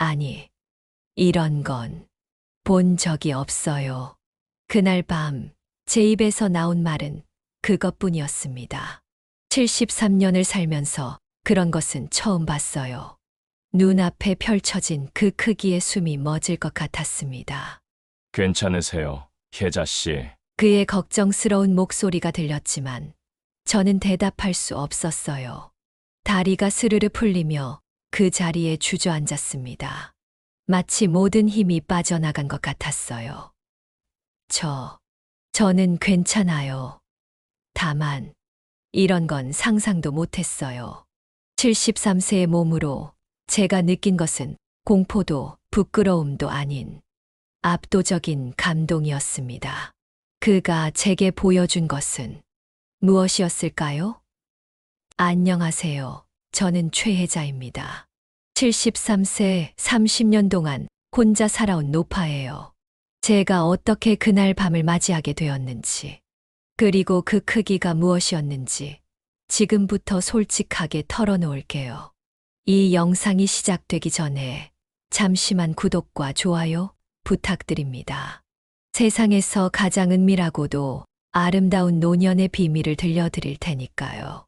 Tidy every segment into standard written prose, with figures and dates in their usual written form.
아니, 이런 건 본 적이 없어요. 그날 밤 제 입에서 나온 말은 그것뿐이었습니다. 73년을 살면서 그런 것은 처음 봤어요. 눈앞에 펼쳐진 그 크기의 숨이 멎을 것 같았습니다. 괜찮으세요, 혜자 씨? 그의 걱정스러운 목소리가 들렸지만 저는 대답할 수 없었어요. 다리가 스르르 풀리며 그 자리에 주저앉았습니다. 마치 모든 힘이 빠져나간 것 같았어요. 저는 괜찮아요. 다만, 이런 건 상상도 못했어요. 73세의 몸으로 제가 느낀 것은 공포도 부끄러움도 아닌 압도적인 감동이었습니다. 그가 제게 보여준 것은 무엇이었을까요? 안녕하세요. 저는 최혜자입니다. 73세 30년 동안 혼자 살아온 노파예요. 제가 어떻게 그날 밤을 맞이하게 되었는지, 그리고 그 크기가 무엇이었는지 지금부터 솔직하게 털어놓을게요. 이 영상이 시작되기 전에 잠시만 구독과 좋아요 부탁드립니다. 세상에서 가장 은밀하고도 아름다운 노년의 비밀을 들려드릴 테니까요.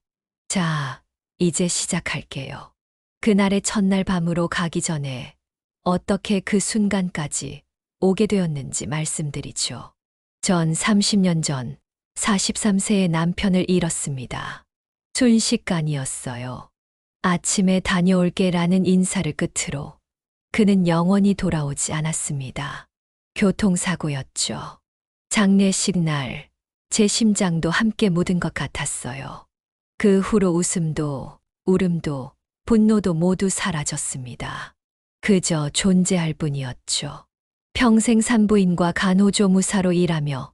자, 이제 시작할게요. 그날의 첫날 밤으로 가기 전에 어떻게 그 순간까지 오게 되었는지 말씀드리죠. 전 30년 전 43세의 남편을 잃었습니다. 순식간이었어요. 아침에 다녀올게라는 인사를 끝으로 그는 영원히 돌아오지 않았습니다. 교통사고였죠. 장례식 날 제 심장도 함께 묻은 것 같았어요. 그 후로 웃음도 울음도 분노도 모두 사라졌습니다. 그저 존재할 뿐이었죠. 평생 산부인과 간호조무사로 일하며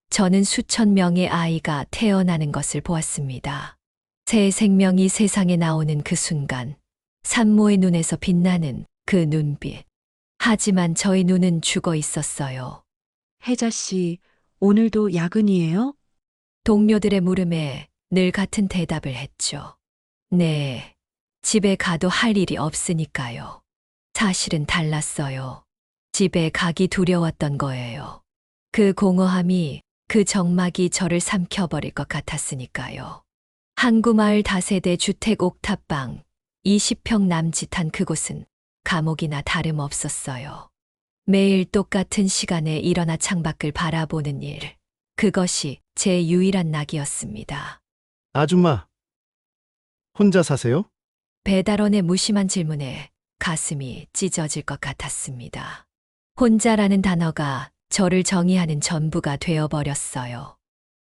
저는 수천 명의 아이가 태어나는 것을 보았습니다. 새 생명이 세상에 나오는 그 순간, 산모의 눈에서 빛나는 그 눈빛. 하지만 저희 눈은 죽어 있었어요. 혜자 씨, 오늘도 야근이에요? 동료들의 물음에 늘 같은 대답을 했죠. 네, 집에 가도 할 일이 없으니까요. 사실은 달랐어요. 집에 가기 두려웠던 거예요. 그 공허함이, 그 적막이 저를 삼켜버릴 것 같았으니까요. 항구마을 다세대 주택 옥탑방, 20평 남짓한 그곳은 감옥이나 다름없었어요. 매일 똑같은 시간에 일어나 창밖을 바라보는 일, 그것이 제 유일한 낙이었습니다. 아줌마, 혼자 사세요? 배달원의 무심한 질문에 가슴이 찢어질 것 같았습니다. 혼자라는 단어가 저를 정의하는 전부가 되어버렸어요.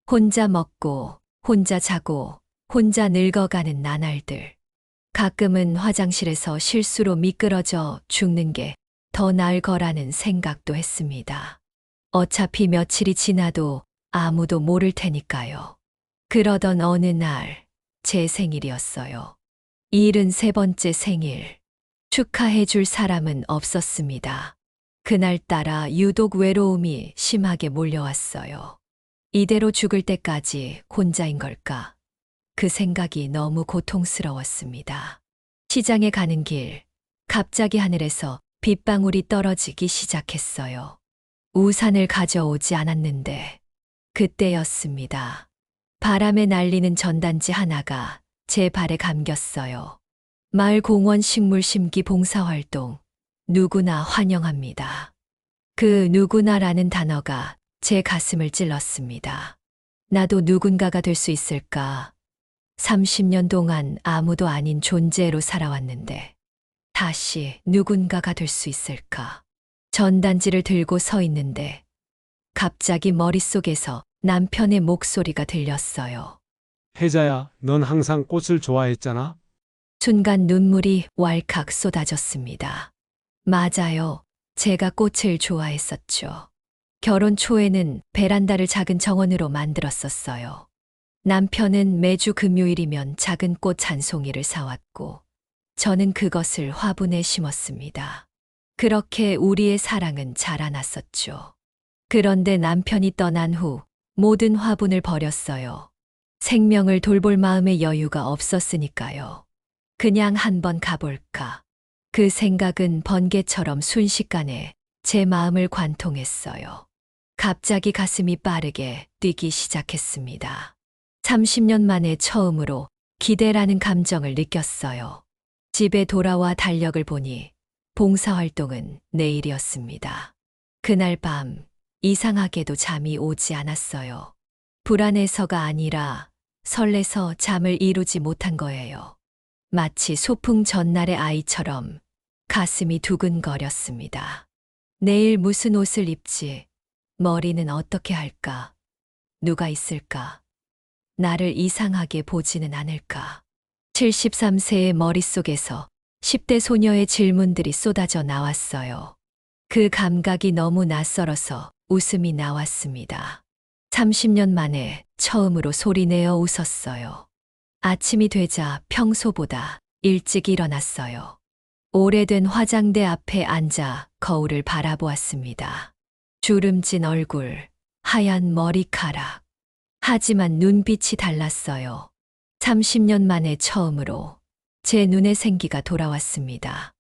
혼자 먹고, 혼자 자고, 혼자 늙어가는 나날들. 가끔은 화장실에서 실수로 미끄러져 죽는 게 더 나을 거라는 생각도 했습니다. 어차피 며칠이 지나도 아무도 모를 테니까요. 그러던 어느 날, 제 생일이었어요. 73번째 생일. 축하해 줄 사람은 없었습니다. 그날따라 유독 외로움이 심하게 몰려왔어요. 이대로 죽을 때까지 혼자인 걸까? 그 생각이 너무 고통스러웠습니다. 시장에 가는 길, 갑자기 하늘에서 빗방울이 떨어지기 시작했어요. 우산을 가져오지 않았는데, 그때였습니다. 바람에 날리는 전단지 하나가 제 발에 감겼어요. 마을 공원 식물 심기 봉사활동, 누구나 환영합니다. 그 누구나라는 단어가 제 가슴을 찔렀습니다. 나도 누군가가 될 수 있을까? 30년 동안 아무도 아닌 존재로 살아왔는데 다시 누군가가 될 수 있을까? 전단지를 들고 서 있는데 갑자기 머릿속에서 남편의 목소리가 들렸어요. 혜자야, 넌 항상 꽃을 좋아했잖아? 순간 눈물이 왈칵 쏟아졌습니다. 맞아요. 제가 꽃을 좋아했었죠. 결혼 초에는 베란다를 작은 정원으로 만들었었어요. 남편은 매주 금요일이면 작은 꽃 한 송이를 사왔고 저는 그것을 화분에 심었습니다. 그렇게 우리의 사랑은 자라났었죠. 그런데 남편이 떠난 후 모든 화분을 버렸어요. 생명을 돌볼 마음의 여유가 없었으니까요. 그냥 한번 가볼까. 그 생각은 번개처럼 순식간에 제 마음을 관통했어요. 갑자기 가슴이 빠르게 뛰기 시작했습니다. 30년 만에 처음으로 기대라는 감정을 느꼈어요. 집에 돌아와 달력을 보니 봉사활동은 내일이었습니다. 그날 밤 이상하게도 잠이 오지 않았어요. 불안해서가 아니라 설레서 잠을 이루지 못한 거예요. 마치 소풍 전날의 아이처럼 가슴이 두근거렸습니다. 내일 무슨 옷을 입지? 머리는 어떻게 할까? 누가 있을까? 나를 이상하게 보지는 않을까? 73세의 머릿속에서 10대 소녀의 질문들이 쏟아져 나왔어요. 그 감각이 너무 낯설어서 웃음이 나왔습니다. 30년 만에 처음으로 소리내어 웃었어요. 아침이 되자 평소보다 일찍 일어났어요. 오래된 화장대 앞에 앉아 거울을 바라보았습니다. 주름진 얼굴, 하얀 머리카락. 하지만 눈빛이 달랐어요. 30년 만에 처음으로 제 눈에 생기가 돌아왔습니다.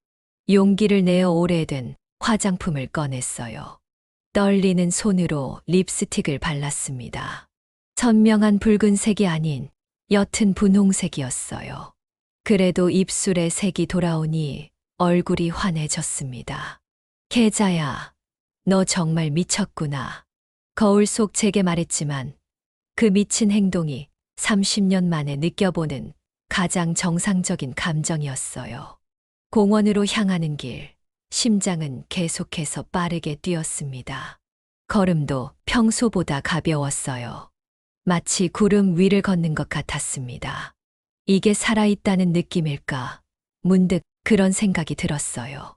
용기를 내어 오래된 화장품을 꺼냈어요. 떨리는 손으로 립스틱을 발랐습니다. 선명한 붉은색이 아닌 옅은 분홍색이었어요. 그래도 입술에 색이 돌아오니 얼굴이 환해졌습니다. 계자야, 너 정말 미쳤구나. 거울 속 제게 말했지만 그 미친 행동이 30년 만에 느껴보는 가장 정상적인 감정이었어요. 공원으로 향하는 길, 심장은 계속해서 빠르게 뛰었습니다. 걸음도 평소보다 가벼웠어요. 마치 구름 위를 걷는 것 같았습니다. 이게 살아있다는 느낌일까? 문득 그런 생각이 들었어요.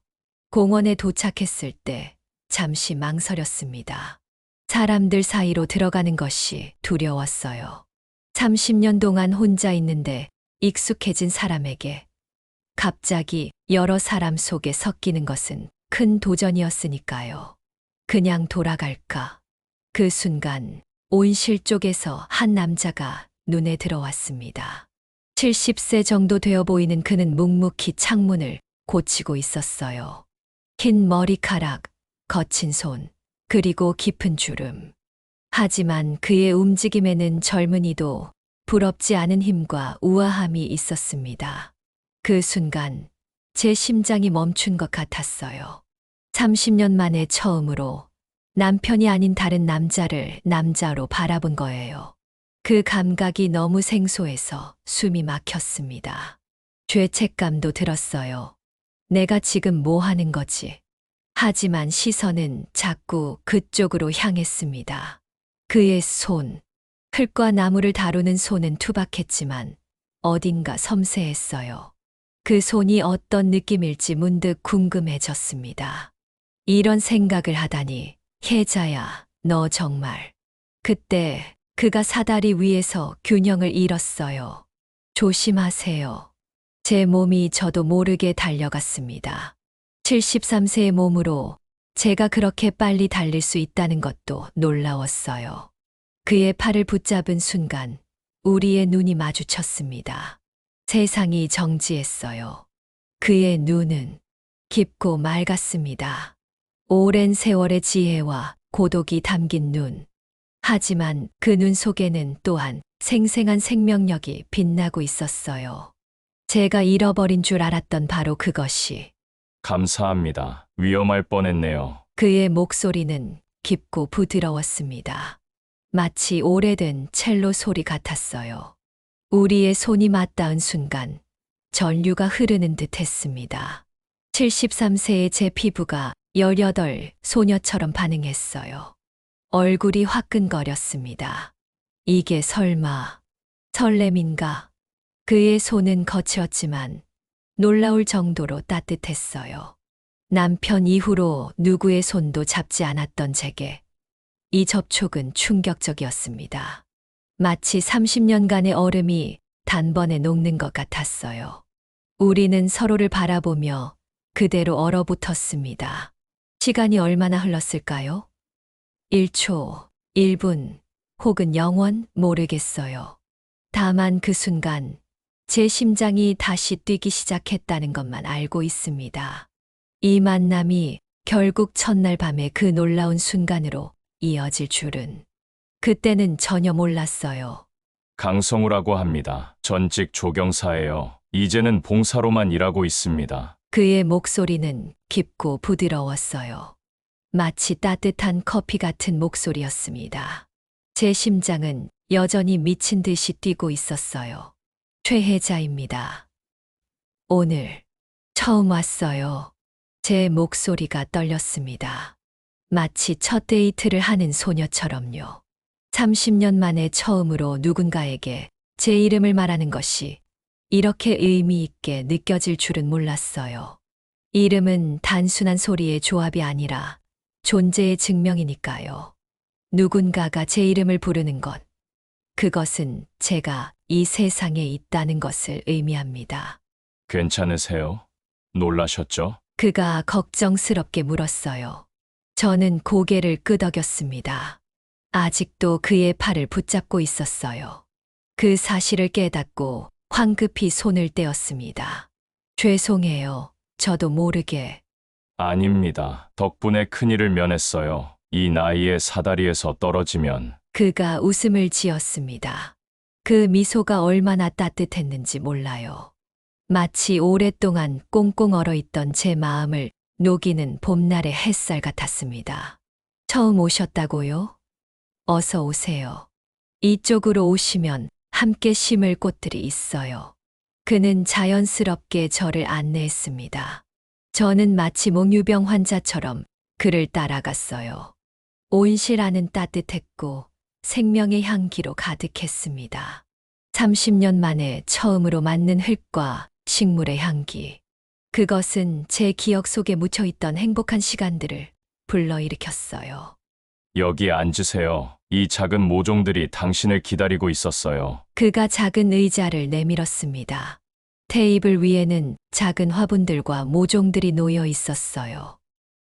공원에 도착했을 때 잠시 망설였습니다. 사람들 사이로 들어가는 것이 두려웠어요. 30년 동안 혼자 있는데 익숙해진 사람에게 갑자기 여러 사람 속에 섞이는 것은 큰 도전이었으니까요. 그냥 돌아갈까? 그 순간 온실 쪽에서 한 남자가 눈에 들어왔습니다. 70세 정도 되어 보이는 그는 묵묵히 창문을 고치고 있었어요. 흰 머리카락, 거친 손, 그리고 깊은 주름. 하지만 그의 움직임에는 젊은이도 부럽지 않은 힘과 우아함이 있었습니다. 그 순간 제 심장이 멈춘 것 같았어요. 30년 만에 처음으로 남편이 아닌 다른 남자를 남자로 바라본 거예요. 그 감각이 너무 생소해서 숨이 막혔습니다. 죄책감도 들었어요. 내가 지금 뭐 하는 거지? 하지만 시선은 자꾸 그쪽으로 향했습니다. 그의 손, 흙과 나무를 다루는 손은 투박했지만 어딘가 섬세했어요. 그 손이 어떤 느낌일지 문득 궁금해졌습니다. 이런 생각을 하다니, 혜자야, 너 정말. 그때 그가 사다리 위에서 균형을 잃었어요. 조심하세요. 제 몸이 저도 모르게 달려갔습니다. 73세의 몸으로 제가 그렇게 빨리 달릴 수 있다는 것도 놀라웠어요. 그의 팔을 붙잡은 순간 우리의 눈이 마주쳤습니다. 세상이 정지했어요. 그의 눈은 깊고 맑았습니다. 오랜 세월의 지혜와 고독이 담긴 눈. 하지만 그 눈 속에는 또한 생생한 생명력이 빛나고 있었어요. 제가 잃어버린 줄 알았던 바로 그것이. 감사합니다. 위험할 뻔했네요. 그의 목소리는 깊고 부드러웠습니다. 마치 오래된 첼로 소리 같았어요. 우리의 손이 맞닿은 순간 전류가 흐르는 듯 했습니다. 73세의 제 피부가 18 소녀처럼 반응했어요. 얼굴이 화끈거렸습니다. 이게 설마 설렘인가? 그의 손은 거칠었지만 놀라울 정도로 따뜻했어요. 남편 이후로 누구의 손도 잡지 않았던 제게 이 접촉은 충격적이었습니다. 마치 30년간의 얼음이 단번에 녹는 것 같았어요. 우리는 서로를 바라보며 그대로 얼어붙었습니다. 시간이 얼마나 흘렀을까요? 1초, 1분, 혹은 영원 모르겠어요. 다만 그 순간 제 심장이 다시 뛰기 시작했다는 것만 알고 있습니다. 이 만남이 결국 첫날 밤의 그 놀라운 순간으로 이어질 줄은 그때는 전혀 몰랐어요. 강성우라고 합니다. 전직 조경사예요. 이제는 봉사로만 일하고 있습니다. 그의 목소리는 깊고 부드러웠어요. 마치 따뜻한 커피 같은 목소리였습니다. 제 심장은 여전히 미친 듯이 뛰고 있었어요. 최혜자입니다. 오늘 처음 왔어요. 제 목소리가 떨렸습니다. 마치 첫 데이트를 하는 소녀처럼요. 30년 만에 처음으로 누군가에게 제 이름을 말하는 것이 이렇게 의미 있게 느껴질 줄은 몰랐어요. 이름은 단순한 소리의 조합이 아니라 존재의 증명이니까요. 누군가가 제 이름을 부르는 것, 그것은 제가 이 세상에 있다는 것을 의미합니다. 괜찮으세요? 놀라셨죠? 그가 걱정스럽게 물었어요. 저는 고개를 끄덕였습니다. 아직도 그의 팔을 붙잡고 있었어요. 그 사실을 깨닫고 황급히 손을 떼었습니다. 죄송해요. 저도 모르게. 아닙니다. 덕분에 큰일을 면했어요. 이 나이에 사다리에서 떨어지면 그가 웃음을 지었습니다. 그 미소가 얼마나 따뜻했는지 몰라요. 마치 오랫동안 꽁꽁 얼어있던 제 마음을 녹이는 봄날의 햇살 같았습니다. 처음 오셨다고요? 어서 오세요. 이쪽으로 오시면 함께 심을 꽃들이 있어요. 그는 자연스럽게 저를 안내했습니다. 저는 마치 몽유병 환자처럼 그를 따라갔어요. 온실 안은 따뜻했고 생명의 향기로 가득했습니다. 30년 만에 처음으로 맡는 흙과 식물의 향기. 그것은 제 기억 속에 묻혀있던 행복한 시간들을 불러일으켰어요. 여기 앉으세요. 이 작은 모종들이 당신을 기다리고 있었어요. 그가 작은 의자를 내밀었습니다. 테이블 위에는 작은 화분들과 모종들이 놓여 있었어요.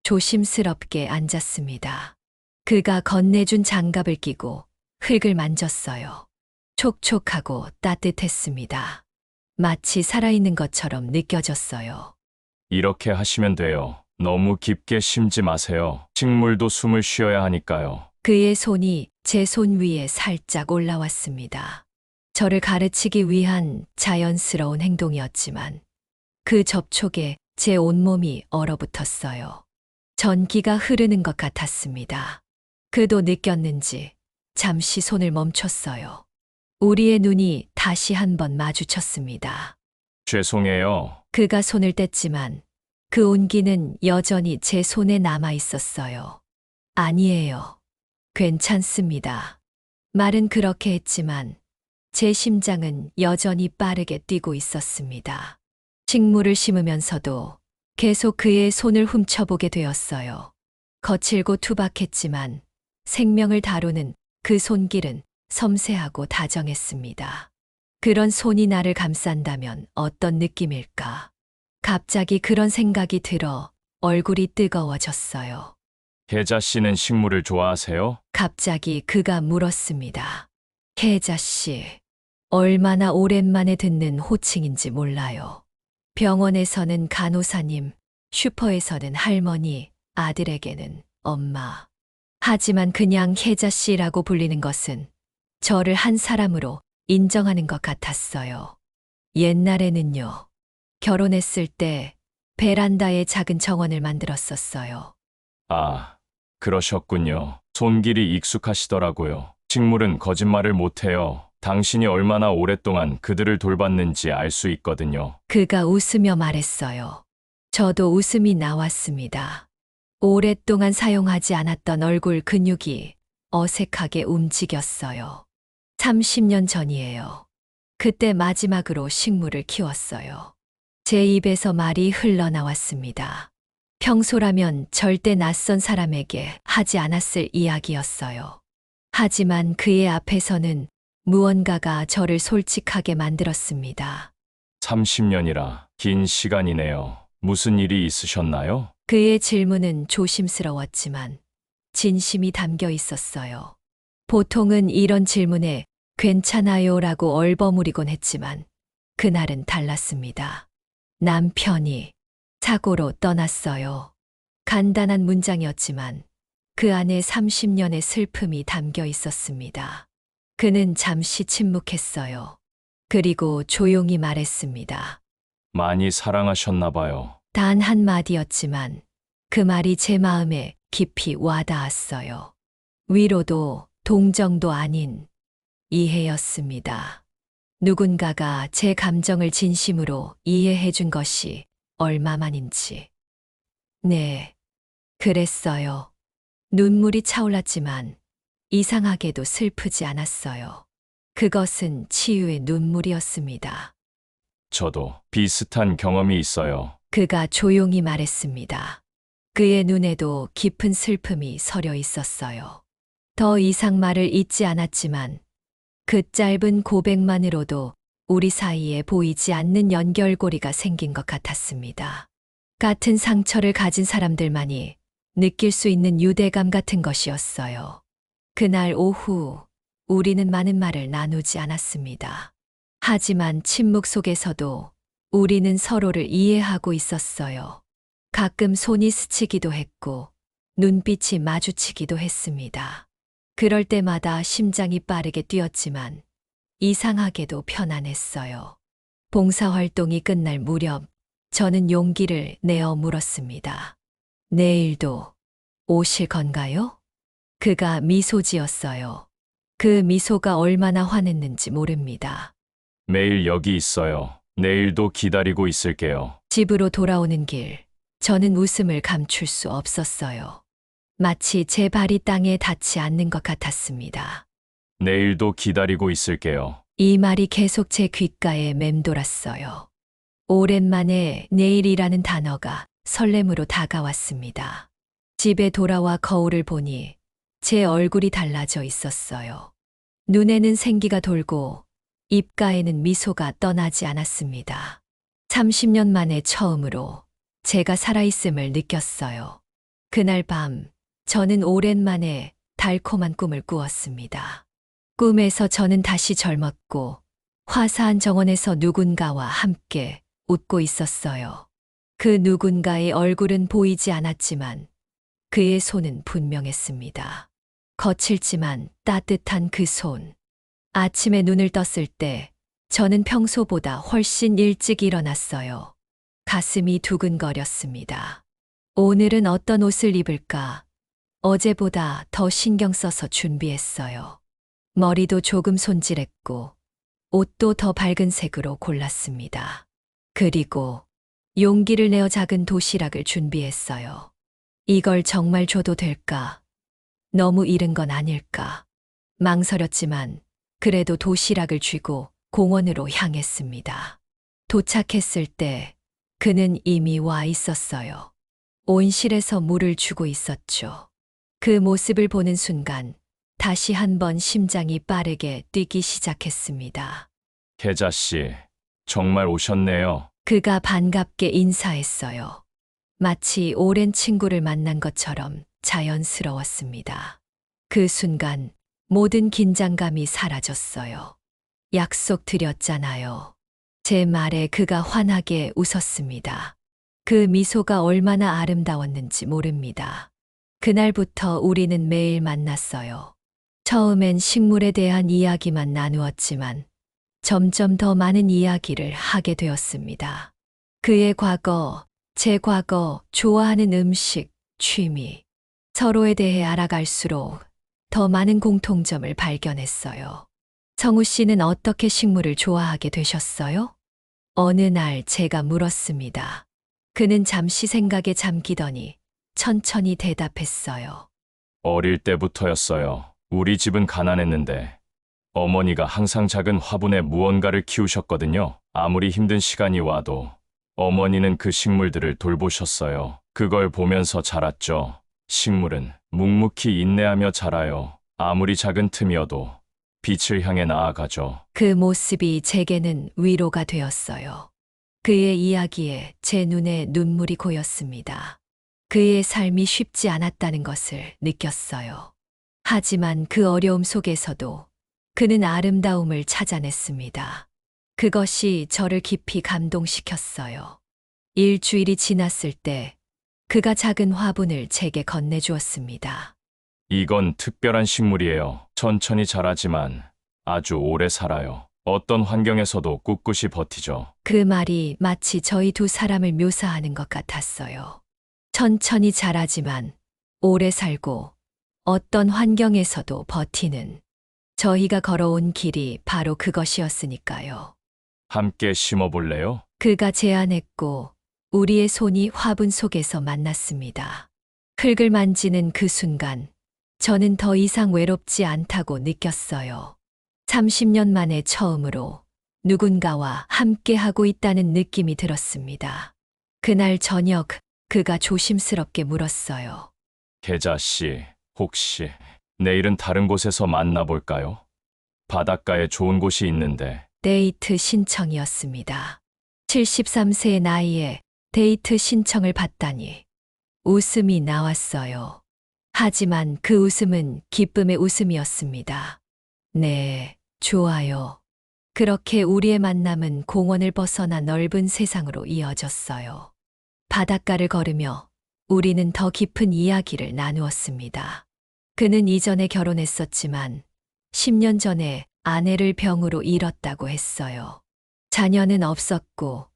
조심스럽게 앉았습니다. 그가 건네준 장갑을 끼고 흙을 만졌어요. 촉촉하고 따뜻했습니다. 마치 살아있는 것처럼 느껴졌어요. 이렇게 하시면 돼요. 너무 깊게 심지 마세요. 식물도 숨을 쉬어야 하니까요. 그의 손이 제 손 위에 살짝 올라왔습니다. 저를 가르치기 위한 자연스러운 행동이었지만 그 접촉에 제 온몸이 얼어붙었어요. 전기가 흐르는 것 같았습니다. 그도 느꼈는지 잠시 손을 멈췄어요. 우리의 눈이 다시 한번 마주쳤습니다. 죄송해요. 그가 손을 뗐지만 그 온기는 여전히 제 손에 남아 있었어요. 아니에요. 괜찮습니다. 말은 그렇게 했지만 제 심장은 여전히 빠르게 뛰고 있었습니다. 식물을 심으면서도 계속 그의 손을 훔쳐보게 되었어요. 거칠고 투박했지만 생명을 다루는 그 손길은 섬세하고 다정했습니다. 그런 손이 나를 감싼다면 어떤 느낌일까? 갑자기 그런 생각이 들어 얼굴이 뜨거워졌어요. 혜자 씨는 식물을 좋아하세요? 갑자기 그가 물었습니다. 혜자 씨, 얼마나 오랜만에 듣는 호칭인지 몰라요. 병원에서는 간호사님, 슈퍼에서는 할머니, 아들에게는 엄마. 하지만 그냥 혜자 씨라고 불리는 것은 저를 한 사람으로 인정하는 것 같았어요. 옛날에는요, 결혼했을 때 베란다에 작은 정원을 만들었었어요. 아, 그러셨군요. 손길이 익숙하시더라고요. 식물은 거짓말을 못해요. 당신이 얼마나 오랫동안 그들을 돌봤는지 알 수 있거든요. 그가 웃으며 말했어요. 저도 웃음이 나왔습니다. 오랫동안 사용하지 않았던 얼굴 근육이 어색하게 움직였어요. 30년 전이에요. 그때 마지막으로 식물을 키웠어요. 제 입에서 말이 흘러나왔습니다. 평소라면 절대 낯선 사람에게 하지 않았을 이야기였어요. 하지만 그의 앞에서는 무언가가 저를 솔직하게 만들었습니다. 30년이라 긴 시간이네요. 무슨 일이 있으셨나요? 그의 질문은 조심스러웠지만 진심이 담겨 있었어요. 보통은 이런 질문에 괜찮아요 라고 얼버무리곤 했지만 그날은 달랐습니다. 남편이 사고로 떠났어요. 간단한 문장이었지만 그 안에 30년의 슬픔이 담겨 있었습니다. 그는 잠시 침묵했어요. 그리고 조용히 말했습니다. 많이 사랑하셨나 봐요. 단 한마디였지만 그 말이 제 마음에 깊이 와닿았어요. 위로도 동정도 아닌 이해였습니다. 누군가가 제 감정을 진심으로 이해해 준 것이 얼마만인지. 네, 그랬어요. 눈물이 차올랐지만 이상하게도 슬프지 않았어요. 그것은 치유의 눈물이었습니다. 저도 비슷한 경험이 있어요. 그가 조용히 말했습니다. 그의 눈에도 깊은 슬픔이 서려 있었어요. 더 이상 말을 잇지 않았지만 그 짧은 고백만으로도 우리 사이에 보이지 않는 연결고리가 생긴 것 같았습니다. 같은 상처를 가진 사람들만이 느낄 수 있는 유대감 같은 것이었어요. 그날 오후 우리는 많은 말을 나누지 않았습니다. 하지만 침묵 속에서도 우리는 서로를 이해하고 있었어요. 가끔 손이 스치기도 했고 눈빛이 마주치기도 했습니다. 그럴 때마다 심장이 빠르게 뛰었지만 이상하게도 편안했어요. 봉사활동이 끝날 무렵 저는 용기를 내어 물었습니다. 내일도 오실 건가요? 그가 미소 지었어요. 그 미소가 얼마나 환했는지 모릅니다. 매일 여기 있어요. 내일도 기다리고 있을게요. 집으로 돌아오는 길, 저는 웃음을 감출 수 없었어요. 마치 제 발이 땅에 닿지 않는 것 같았습니다. 내일도 기다리고 있을게요. 이 말이 계속 제 귓가에 맴돌았어요. 오랜만에 내일이라는 단어가 설렘으로 다가왔습니다. 집에 돌아와 거울을 보니 제 얼굴이 달라져 있었어요. 눈에는 생기가 돌고 입가에는 미소가 떠나지 않았습니다. 30년 만에 처음으로 제가 살아있음을 느꼈어요. 그날 밤 저는 오랜만에 달콤한 꿈을 꾸었습니다. 꿈에서 저는 다시 젊었고 화사한 정원에서 누군가와 함께 웃고 있었어요. 그 누군가의 얼굴은 보이지 않았지만 그의 손은 분명했습니다. 거칠지만 따뜻한 그 손. 아침에 눈을 떴을 때 저는 평소보다 훨씬 일찍 일어났어요. 가슴이 두근거렸습니다. 오늘은 어떤 옷을 입을까? 어제보다 더 신경 써서 준비했어요. 머리도 조금 손질했고 옷도 더 밝은 색으로 골랐습니다. 그리고 용기를 내어 작은 도시락을 준비했어요. 이걸 정말 줘도 될까? 너무 이른 건 아닐까? 망설였지만 그래도 도시락을 쥐고 공원으로 향했습니다. 도착했을 때 그는 이미 와 있었어요. 온실에서 물을 주고 있었죠. 그 모습을 보는 순간 다시 한번 심장이 빠르게 뛰기 시작했습니다. 혜자 씨, 정말 오셨네요. 그가 반갑게 인사했어요. 마치 오랜 친구를 만난 것처럼 자연스러웠습니다. 그 순간 모든 긴장감이 사라졌어요. 약속 드렸잖아요. 제 말에 그가 환하게 웃었습니다. 그 미소가 얼마나 아름다웠는지 모릅니다. 그날부터 우리는 매일 만났어요. 처음엔 식물에 대한 이야기만 나누었지만 점점 더 많은 이야기를 하게 되었습니다. 그의 과거, 제 과거, 좋아하는 음식, 취미. 서로에 대해 알아갈수록 더 많은 공통점을 발견했어요. 성우 씨는 어떻게 식물을 좋아하게 되셨어요? 어느 날 제가 물었습니다. 그는 잠시 생각에 잠기더니 천천히 대답했어요. 어릴 때부터였어요. 우리 집은 가난했는데 어머니가 항상 작은 화분에 무언가를 키우셨거든요. 아무리 힘든 시간이 와도 어머니는 그 식물들을 돌보셨어요. 그걸 보면서 자랐죠. 식물은 묵묵히 인내하며 자라요. 아무리 작은 틈이어도 빛을 향해 나아가죠. 그 모습이 제게는 위로가 되었어요. 그의 이야기에 제 눈에 눈물이 고였습니다. 그의 삶이 쉽지 않았다는 것을 느꼈어요. 하지만 그 어려움 속에서도 그는 아름다움을 찾아냈습니다. 그것이 저를 깊이 감동시켰어요. 일주일이 지났을 때 그가 작은 화분을 제게 건네주었습니다. 이건 특별한 식물이에요. 천천히 자라지만 아주 오래 살아요. 어떤 환경에서도 꿋꿋이 버티죠. 그 말이 마치 저희 두 사람을 묘사하는 것 같았어요. 천천히 자라지만 오래 살고 어떤 환경에서도 버티는 저희가 걸어온 길이 바로 그것이었으니까요. 함께 심어볼래요? 그가 제안했고 우리의 손이 화분 속에서 만났습니다. 흙을 만지는 그 순간 저는 더 이상 외롭지 않다고 느꼈어요. 30년 만에 처음으로 누군가와 함께하고 있다는 느낌이 들었습니다. 그날 저녁 그가 조심스럽게 물었어요. 계자 씨, 혹시 내일은 다른 곳에서 만나볼까요? 바닷가에 좋은 곳이 있는데. 데이트 신청이었습니다. 73세의 나이에 데이트 신청을 받다니 웃음이 나왔어요. 하지만 그 웃음은 기쁨의 웃음이었습니다. 네, 좋아요. 그렇게 우리의 만남은 공원을 벗어나 넓은 세상으로 이어졌어요. 바닷가를 걸으며 우리는 더 깊은 이야기를 나누었습니다. 그는 이전에 결혼했었지만 10년 전에 아내를 병으로 잃었다고 했어요. 자녀는 없었고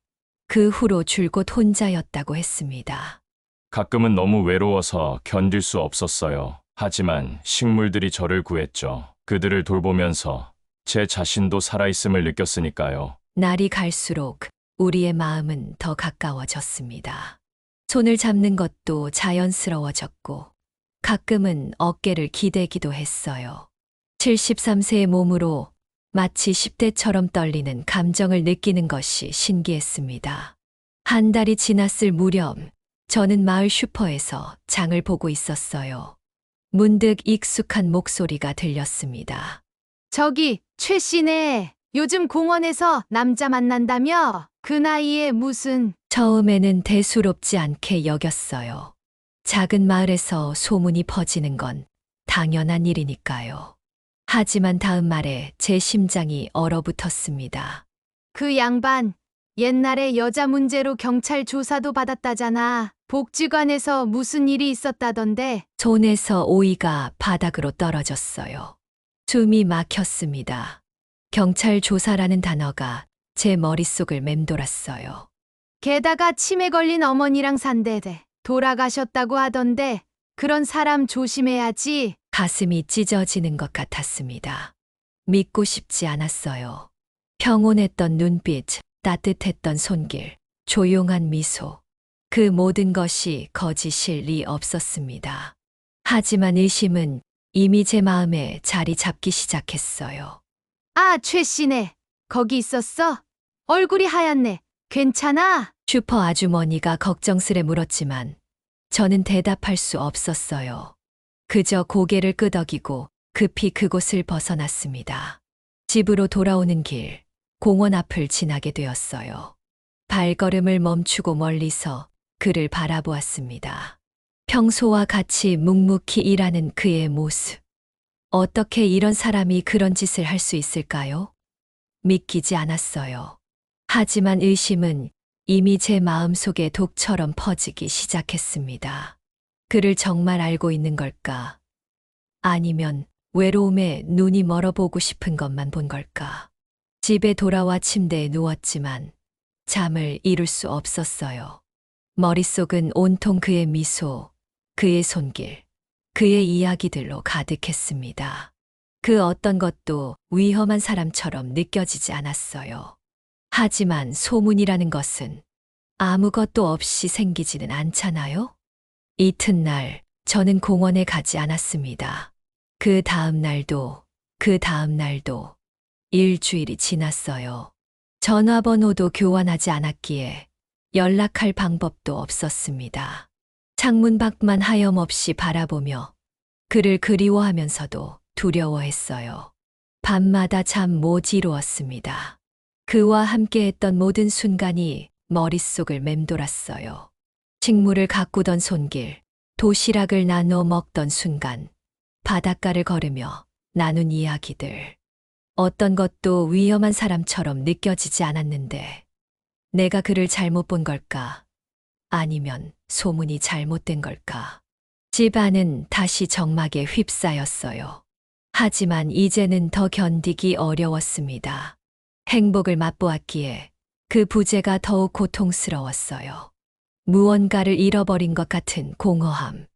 그 후로 줄곧 혼자였다고 했습니다. 가끔은 너무 외로워서 견딜 수 없었어요. 하지만 식물들이 저를 구했죠. 그들을 돌보면서 제 자신도 살아있음을 느꼈으니까요. 날이 갈수록 우리의 마음은 더 가까워졌습니다. 손을 잡는 것도 자연스러워졌고 가끔은 어깨를 기대기도 했어요. 73세의 몸으로 마치 10대처럼 떨리는 감정을 느끼는 것이 신기했습니다. 한 달이 지났을 무렵 저는 마을 슈퍼에서 장을 보고 있었어요. 문득 익숙한 목소리가 들렸습니다. 저기, 최 씨네. 요즘 공원에서 남자 만난다며? 그 나이에 무슨... 처음에는 대수롭지 않게 여겼어요. 작은 마을에서 소문이 퍼지는 건 당연한 일이니까요. 하지만 다음 말에 제 심장이 얼어붙었습니다. 그 양반, 옛날에 여자 문제로 경찰 조사도 받았다잖아. 복지관에서 무슨 일이 있었다던데. 손에서 오이가 바닥으로 떨어졌어요. 숨이 막혔습니다. 경찰 조사라는 단어가 제 머릿속을 맴돌았어요. 게다가 치매 걸린 어머니랑 산대대. 돌아가셨다고 하던데. 그런 사람 조심해야지. 가슴이 찢어지는 것 같았습니다. 믿고 싶지 않았어요. 평온했던 눈빛, 따뜻했던 손길, 조용한 미소. 그 모든 것이 거짓일 리 없었습니다. 하지만 의심은 이미 제 마음에 자리 잡기 시작했어요. 아, 최 씨네. 거기 있었어? 얼굴이 하얗네. 괜찮아? 슈퍼 아주머니가 걱정스레 물었지만 저는 대답할 수 없었어요. 그저 고개를 끄덕이고 급히 그곳을 벗어났습니다. 집으로 돌아오는 길, 공원 앞을 지나게 되었어요. 발걸음을 멈추고 멀리서 그를 바라보았습니다. 평소와 같이 묵묵히 일하는 그의 모습. 어떻게 이런 사람이 그런 짓을 할 수 있을까요? 믿기지 않았어요. 하지만 의심은 이미 제 마음속에 독처럼 퍼지기 시작했습니다. 그를 정말 알고 있는 걸까? 아니면 외로움에 눈이 멀어보고 싶은 것만 본 걸까? 집에 돌아와 침대에 누웠지만 잠을 이룰 수 없었어요. 머릿속은 온통 그의 미소, 그의 손길, 그의 이야기들로 가득했습니다. 그 어떤 것도 위험한 사람처럼 느껴지지 않았어요. 하지만 소문이라는 것은 아무것도 없이 생기지는 않잖아요? 이튿날 저는 공원에 가지 않았습니다. 그 다음 날도 일주일이 지났어요. 전화번호도 교환하지 않았기에 연락할 방법도 없었습니다. 창문 밖만 하염없이 바라보며 그를 그리워하면서도 두려워했어요. 밤마다 잠 못 이루었습니다. 그와 함께했던 모든 순간이 머릿속을 맴돌았어요. 식물을 가꾸던 손길, 도시락을 나눠 먹던 순간, 바닷가를 걸으며 나눈 이야기들. 어떤 것도 위험한 사람처럼 느껴지지 않았는데 내가 그를 잘못 본 걸까? 아니면 소문이 잘못된 걸까? 집안은 다시 적막에 휩싸였어요. 하지만 이제는 더 견디기 어려웠습니다. 행복을 맛보았기에 그 부재가 더욱 고통스러웠어요. 무언가를 잃어버린 것 같은 공허함.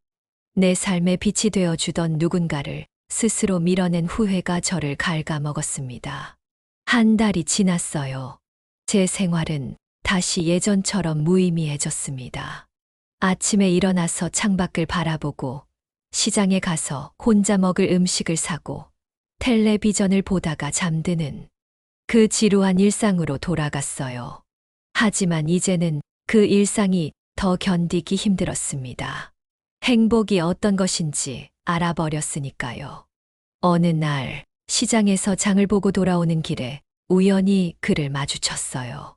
내 삶의 빛이 되어주던 누군가를 스스로 밀어낸 후회가 저를 갉아먹었습니다. 한 달이 지났어요. 제 생활은 다시 예전처럼 무의미해졌습니다. 아침에 일어나서 창밖을 바라보고 시장에 가서 혼자 먹을 음식을 사고 텔레비전을 보다가 잠드는 그 지루한 일상으로 돌아갔어요. 하지만 이제는 그 일상이 더 견디기 힘들었습니다. 행복이 어떤 것인지 알아버렸으니까요. 어느 날 시장에서 장을 보고 돌아오는 길에 우연히 그를 마주쳤어요.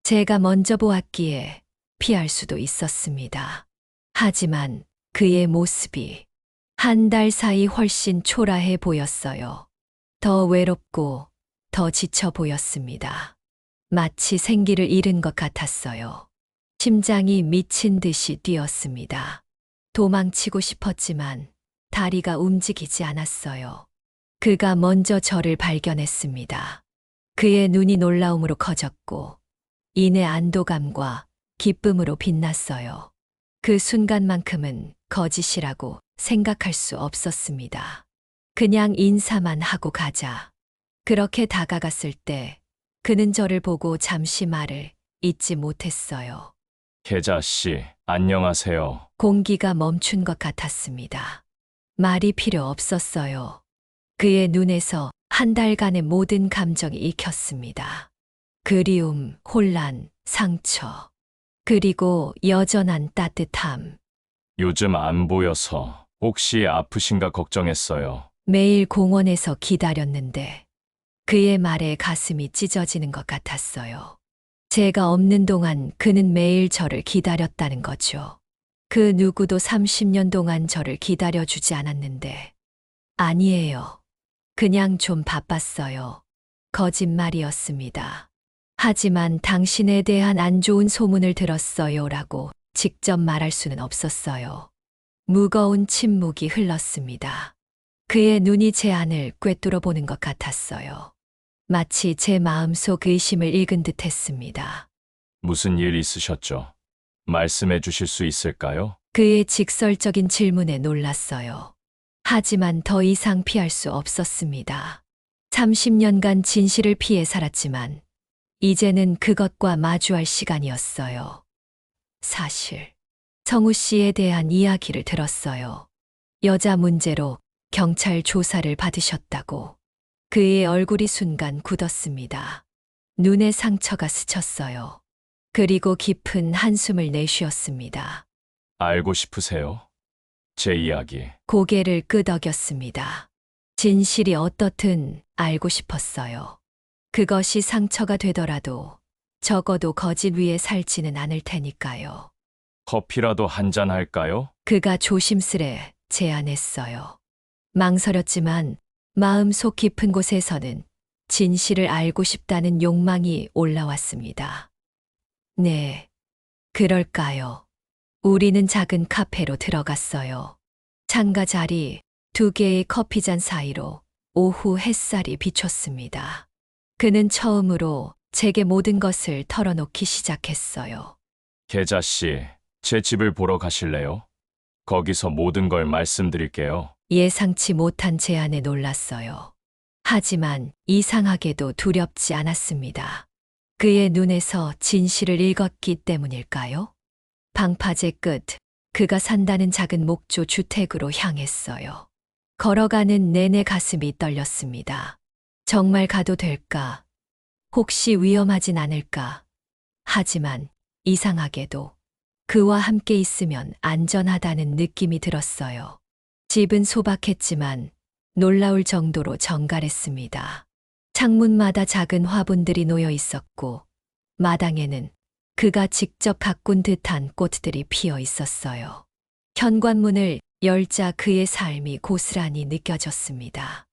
제가 먼저 보았기에 피할 수도 있었습니다. 하지만 그의 모습이 한 달 사이 훨씬 초라해 보였어요. 더 외롭고 더 지쳐 보였습니다. 마치 생기를 잃은 것 같았어요. 심장이 미친 듯이 뛰었습니다. 도망치고 싶었지만 다리가 움직이지 않았어요. 그가 먼저 저를 발견했습니다. 그의 눈이 놀라움으로 커졌고 이내 안도감과 기쁨으로 빛났어요. 그 순간만큼은 거짓이라고 생각할 수 없었습니다. 그냥 인사만 하고 가자. 그렇게 다가갔을 때 그는 저를 보고 잠시 말을 잇지 못했어요. 계자 씨, 안녕하세요. 공기가 멈춘 것 같았습니다. 말이 필요 없었어요. 그의 눈에서 한 달간의 모든 감정이 익혔습니다. 그리움, 혼란, 상처, 그리고 여전한 따뜻함. 요즘 안 보여서 혹시 아프신가 걱정했어요. 매일 공원에서 기다렸는데 그의 말에 가슴이 찢어지는 것 같았어요. 제가 없는 동안 그는 매일 저를 기다렸다는 거죠. 그 누구도 30년 동안 저를 기다려주지 않았는데. 아니에요. 그냥 좀 바빴어요. 거짓말이었습니다. 하지만 당신에 대한 안 좋은 소문을 들었어요라고 직접 말할 수는 없었어요. 무거운 침묵이 흘렀습니다. 그의 눈이 제 안을 꿰뚫어 보는 것 같았어요. 마치 제 마음속 의심을 읽은 듯 했습니다. 무슨 일 있으셨죠? 말씀해 주실 수 있을까요? 그의 직설적인 질문에 놀랐어요. 하지만 더 이상 피할 수 없었습니다. 30년간 진실을 피해 살았지만 이제는 그것과 마주할 시간이었어요. 사실 성우 씨에 대한 이야기를 들었어요. 여자 문제로 경찰 조사를 받으셨다고. 그의 얼굴이 순간 굳었습니다. 눈에 상처가 스쳤어요. 그리고 깊은 한숨을 내쉬었습니다. 알고 싶으세요? 제 이야기. 고개를 끄덕였습니다. 진실이 어떻든 알고 싶었어요. 그것이 상처가 되더라도 적어도 거짓 위에 살지는 않을 테니까요. 커피라도 한잔 할까요? 그가 조심스레 제안했어요. 망설였지만 마음속 깊은 곳에서는 진실을 알고 싶다는 욕망이 올라왔습니다. 네, 그럴까요? 우리는 작은 카페로 들어갔어요. 창가 자리 2개의 커피잔 사이로 오후 햇살이 비쳤습니다. 그는 처음으로 제게 모든 것을 털어놓기 시작했어요. 계자 씨, 제 집을 보러 가실래요? 거기서 모든 걸 말씀드릴게요. 예상치 못한 제안에 놀랐어요. 하지만 이상하게도 두렵지 않았습니다. 그의 눈에서 진실을 읽었기 때문일까요? 방파제 끝, 그가 산다는 작은 목조 주택으로 향했어요. 걸어가는 내내 가슴이 떨렸습니다. 정말 가도 될까? 혹시 위험하진 않을까? 하지만 이상하게도 그와 함께 있으면 안전하다는 느낌이 들었어요. 집은 소박했지만 놀라울 정도로 정갈했습니다. 창문마다 작은 화분들이 놓여 있었고 마당에는 그가 직접 가꾼 듯한 꽃들이 피어 있었어요. 현관문을 열자 그의 삶이 고스란히 느껴졌습니다.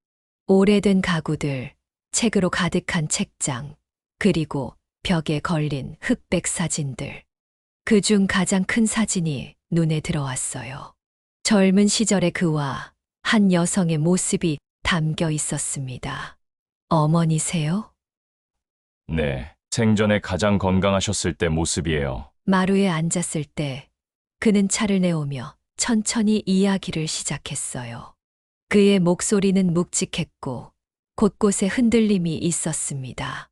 오래된 가구들, 책으로 가득한 책장, 그리고 벽에 걸린 흑백 사진들. 그중 가장 큰 사진이 눈에 들어왔어요. 젊은 시절의 그와 한 여성의 모습이 담겨 있었습니다. 어머니세요? 네, 생전에 가장 건강하셨을 때 모습이에요. 마루에 앉았을 때 그는 차를 내오며 천천히 이야기를 시작했어요. 그의 목소리는 묵직했고 곳곳에 흔들림이 있었습니다.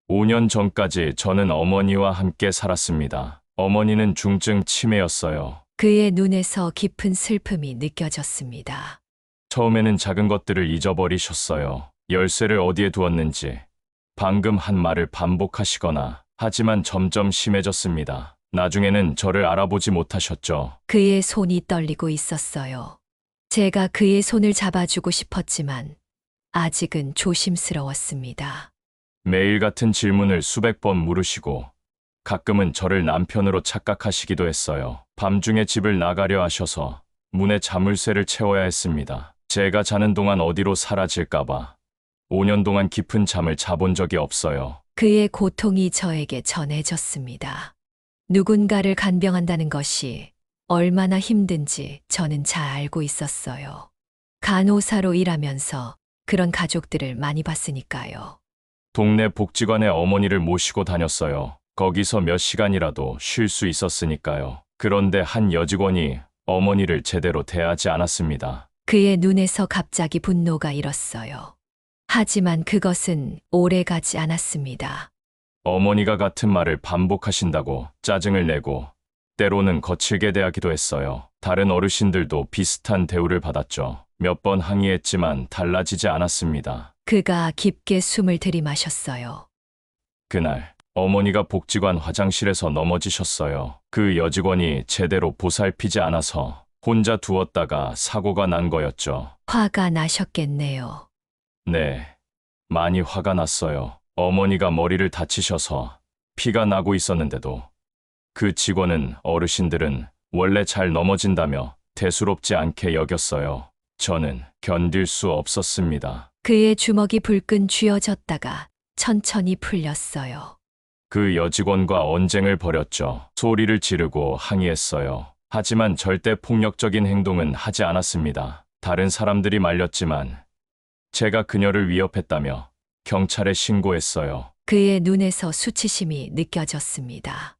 5년 전까지 저는 어머니와 함께 살았습니다. 어머니는 중증 치매였어요. 그의 눈에서 깊은 슬픔이 느껴졌습니다. 처음에는 작은 것들을 잊어버리셨어요. 열쇠를 어디에 두었는지, 방금 한 말을 반복하시거나, 하지만 점점 심해졌습니다. 나중에는 저를 알아보지 못하셨죠. 그의 손이 떨리고 있었어요. 제가 그의 손을 잡아주고 싶었지만 아직은 조심스러웠습니다. 매일 같은 질문을 수백 번 물으시고, 가끔은 저를 남편으로 착각하시기도 했어요. 밤중에 집을 나가려 하셔서 문에 자물쇠를 채워야 했습니다. 제가 자는 동안 어디로 사라질까봐 5년 동안 깊은 잠을 자본 적이 없어요. 그의 고통이 저에게 전해졌습니다. 누군가를 간병한다는 것이 얼마나 힘든지 저는 잘 알고 있었어요. 간호사로 일하면서 그런 가족들을 많이 봤으니까요. 동네 복지관에 어머니를 모시고 다녔어요. 거기서 몇 시간이라도 쉴 수 있었으니까요. 그런데 한 여직원이 어머니를 제대로 대하지 않았습니다. 그의 눈에서 갑자기 분노가 일었어요. 하지만 그것은 오래 가지 않았습니다. 어머니가 같은 말을 반복하신다고 짜증을 내고 때로는 거칠게 대하기도 했어요. 다른 어르신들도 비슷한 대우를 받았죠. 몇 번 항의했지만 달라지지 않았습니다. 그가 깊게 숨을 들이마셨어요. 그날 어머니가 복지관 화장실에서 넘어지셨어요. 그 여직원이 제대로 보살피지 않아서 혼자 두었다가 사고가 난 거였죠. 화가 나셨겠네요. 네, 많이 화가 났어요. 어머니가 머리를 다치셔서 피가 나고 있었는데도 그 직원은 어르신들은 원래 잘 넘어진다며 대수롭지 않게 여겼어요. 저는 견딜 수 없었습니다. 그의 주먹이 불끈 쥐어졌다가 천천히 풀렸어요. 그 여직원과 언쟁을 벌였죠. 소리를 지르고 항의했어요. 하지만 절대 폭력적인 행동은 하지 않았습니다. 다른 사람들이 말렸지만 제가 그녀를 위협했다며 경찰에 신고했어요. 그의 눈에서 수치심이 느껴졌습니다.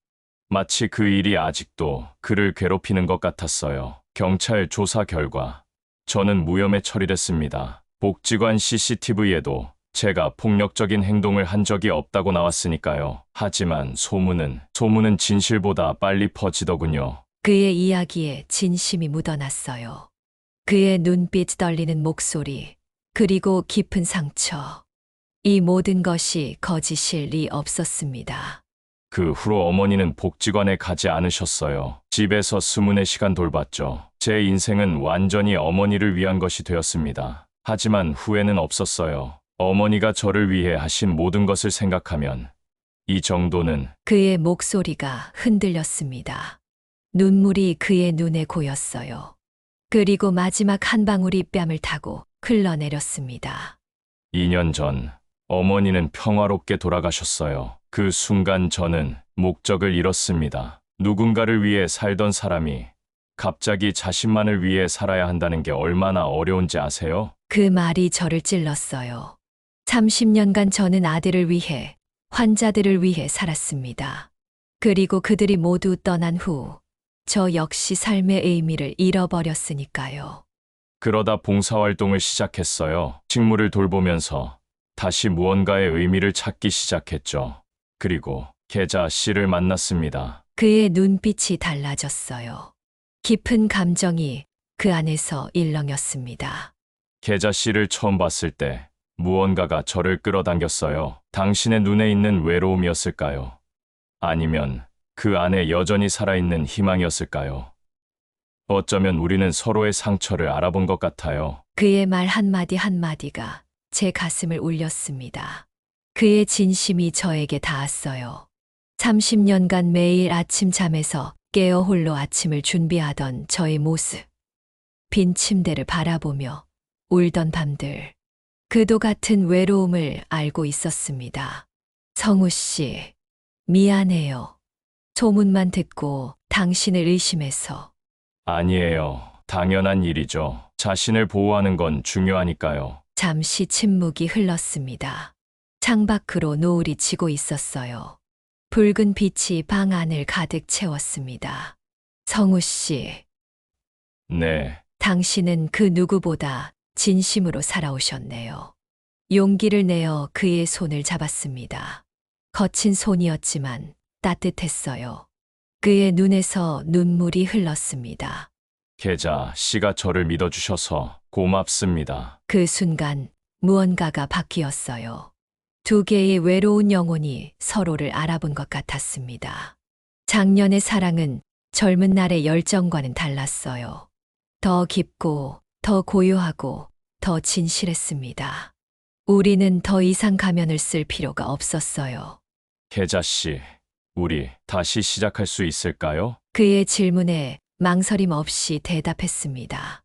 마치 그 일이 아직도 그를 괴롭히는 것 같았어요. 경찰 조사 결과 저는 무혐의 처리됐습니다. 복지관 CCTV에도 제가 폭력적인 행동을 한 적이 없다고 나왔으니까요. 하지만 소문은 진실보다 빨리 퍼지더군요. 그의 이야기에 진심이 묻어났어요. 그의 눈빛 떨리는 목소리, 그리고 깊은 상처. 이 모든 것이 거짓일 리 없었습니다. 그 후로 어머니는 복지관에 가지 않으셨어요. 집에서 24시간 돌봤죠. 제 인생은 완전히 어머니를 위한 것이 되었습니다. 하지만 후회는 없었어요. 어머니가 저를 위해 하신 모든 것을 생각하면 이 정도는. 그의 목소리가 흔들렸습니다. 눈물이 그의 눈에 고였어요. 그리고 마지막 한 방울이 뺨을 타고 흘러내렸습니다. 2년 전 어머니는 평화롭게 돌아가셨어요. 그 순간 저는 목적을 잃었습니다. 누군가를 위해 살던 사람이 갑자기 자신만을 위해 살아야 한다는 게 얼마나 어려운지 아세요? 그 말이 저를 찔렀어요. 30년간 저는 아들을 위해, 환자들을 위해 살았습니다. 그리고 그들이 모두 떠난 후, 저 역시 삶의 의미를 잃어버렸으니까요. 그러다 봉사활동을 시작했어요. 식물을 돌보면서 다시 무언가의 의미를 찾기 시작했죠. 그리고 계자 씨를 만났습니다. 그의 눈빛이 달라졌어요. 깊은 감정이 그 안에서 일렁였습니다. 계자 씨를 처음 봤을 때 무언가가 저를 끌어당겼어요. 당신의 눈에 있는 외로움이었을까요? 아니면 그 안에 여전히 살아있는 희망이었을까요? 어쩌면 우리는 서로의 상처를 알아본 것 같아요. 그의 말 한마디 한마디가 제 가슴을 울렸습니다. 그의 진심이 저에게 닿았어요. 30년간 매일 아침 잠에서 깨어 홀로 아침을 준비하던 저의 모습. 빈 침대를 바라보며 울던 밤들. 그도 같은 외로움을 알고 있었습니다. 성우 씨, 미안해요. 소문만 듣고 당신을 의심해서. 아니에요. 당연한 일이죠. 자신을 보호하는 건 중요하니까요. 잠시 침묵이 흘렀습니다. 창밖으로 노을이 지고 있었어요. 붉은 빛이 방 안을 가득 채웠습니다. 성우 씨, 네, 당신은 그 누구보다 진심으로 살아오셨네요. 용기를 내어 그의 손을 잡았습니다. 거친 손이었지만 따뜻했어요. 그의 눈에서 눈물이 흘렀습니다. 계자 씨가 저를 믿어주셔서 고맙습니다. 그 순간 무언가가 바뀌었어요. 두 개의 외로운 영혼이 서로를 알아본 것 같았습니다. 작년의 사랑은 젊은 날의 열정과는 달랐어요. 더 깊고, 더 고요하고, 더 진실했습니다. 우리는 더 이상 가면을 쓸 필요가 없었어요. 계자 씨, 우리 다시 시작할 수 있을까요? 그의 질문에 망설임 없이 대답했습니다.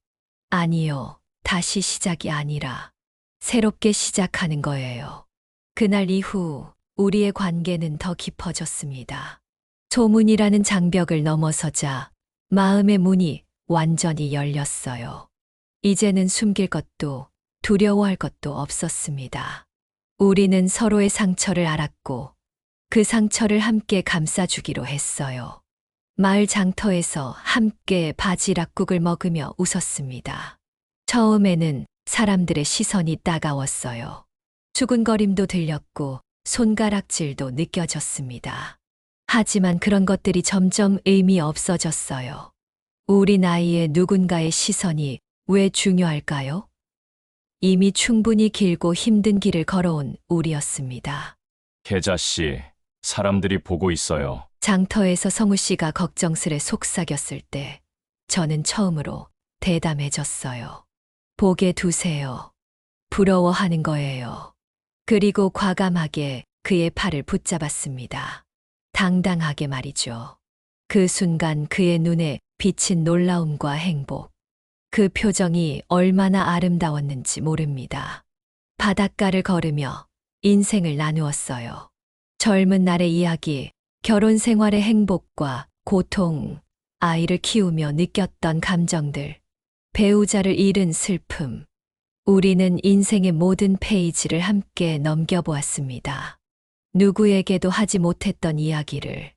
아니요, 다시 시작이 아니라 새롭게 시작하는 거예요. 그날 이후 우리의 관계는 더 깊어졌습니다. 소문이라는 장벽을 넘어서자 마음의 문이 완전히 열렸어요. 이제는 숨길 것도 두려워할 것도 없었습니다. 우리는 서로의 상처를 알았고 그 상처를 함께 감싸주기로 했어요. 마을 장터에서 함께 바지락국을 먹으며 웃었습니다. 처음에는 사람들의 시선이 따가웠어요. 수군거림도 들렸고 손가락질도 느껴졌습니다. 하지만 그런 것들이 점점 의미 없어졌어요. 우리 나이에 누군가의 시선이 왜 중요할까요? 이미 충분히 길고 힘든 길을 걸어온 우리였습니다. 계자 씨, 사람들이 보고 있어요. 장터에서 성우 씨가 걱정스레 속삭였을 때 저는 처음으로 대담해졌어요. 보게 두세요. 부러워하는 거예요. 그리고 과감하게 그의 팔을 붙잡았습니다. 당당하게 말이죠. 그 순간 그의 눈에 비친 놀라움과 행복. 그 표정이 얼마나 아름다웠는지 모릅니다. 바닷가를 걸으며 인생을 나누었어요. 젊은 날의 이야기, 결혼 생활의 행복과 고통, 아이를 키우며 느꼈던 감정들, 배우자를 잃은 슬픔. 우리는 인생의 모든 페이지를 함께 넘겨보았습니다. 누구에게도 하지 못했던 이야기를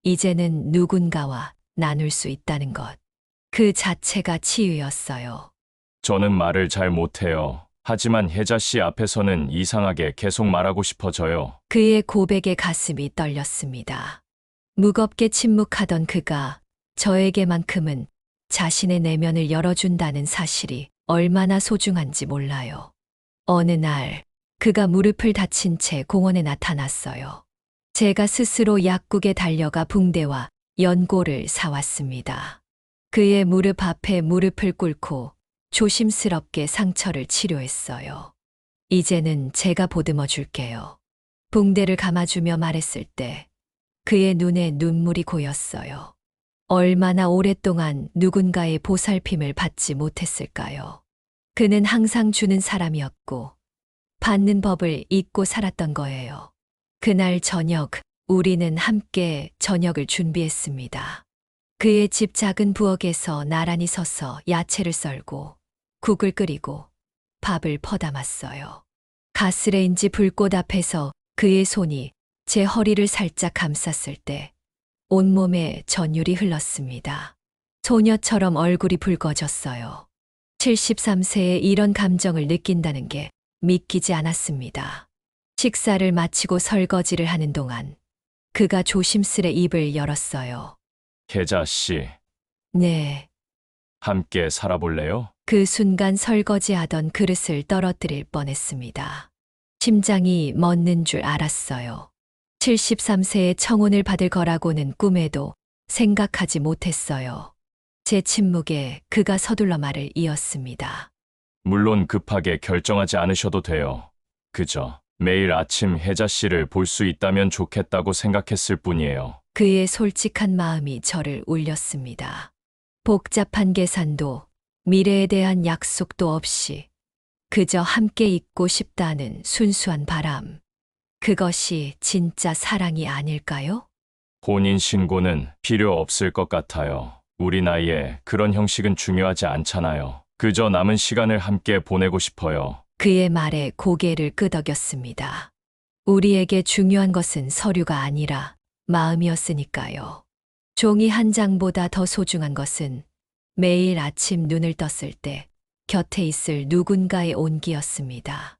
이제는 누군가와 나눌 수 있다는 것. 그 자체가 치유였어요. 저는 말을 잘 못해요. 하지만 혜자 씨 앞에서는 이상하게 계속 말하고 싶어져요. 그의 고백에 가슴이 떨렸습니다. 무겁게 침묵하던 그가 저에게만큼은 자신의 내면을 열어준다는 사실이 얼마나 소중한지 몰라요. 어느 날 그가 무릎을 다친 채 공원에 나타났어요. 제가 스스로 약국에 달려가 붕대와 연고를 사왔습니다. 그의 무릎 앞에 무릎을 꿇고 조심스럽게 상처를 치료했어요. 이제는 제가 보듬어 줄게요. 붕대를 감아주며 말했을 때 그의 눈에 눈물이 고였어요. 얼마나 오랫동안 누군가의 보살핌을 받지 못했을까요? 그는 항상 주는 사람이었고 받는 법을 잊고 살았던 거예요. 그날 저녁 우리는 함께 저녁을 준비했습니다. 그의 집 작은 부엌에서 나란히 서서 야채를 썰고 국을 끓이고 밥을 퍼담았어요. 가스레인지 불꽃 앞에서 그의 손이 제 허리를 살짝 감쌌을 때 온몸에 전율이 흘렀습니다. 소녀처럼 얼굴이 붉어졌어요. 73세에 이런 감정을 느낀다는 게 믿기지 않았습니다. 식사를 마치고 설거지를 하는 동안 그가 조심스레 입을 열었어요. 혜자 씨, 네. 함께 살아볼래요? 그 순간 설거지하던 그릇을 떨어뜨릴 뻔했습니다. 심장이 멎는 줄 알았어요. 73세의 청혼을 받을 거라고는 꿈에도 생각하지 못했어요. 제 침묵에 그가 서둘러 말을 이었습니다. 물론 급하게 결정하지 않으셔도 돼요. 그저 매일 아침 혜자 씨를 볼 수 있다면 좋겠다고 생각했을 뿐이에요. 그의 솔직한 마음이 저를 울렸습니다. 복잡한 계산도 미래에 대한 약속도 없이 그저 함께 있고 싶다는 순수한 바람. 그것이 진짜 사랑이 아닐까요? 혼인신고는 필요 없을 것 같아요. 우리 나이에 그런 형식은 중요하지 않잖아요. 그저 남은 시간을 함께 보내고 싶어요. 그의 말에 고개를 끄덕였습니다. 우리에게 중요한 것은 서류가 아니라 마음이었으니까요. 종이 한 장보다 더 소중한 것은 매일 아침 눈을 떴을 때 곁에 있을 누군가의 온기였습니다.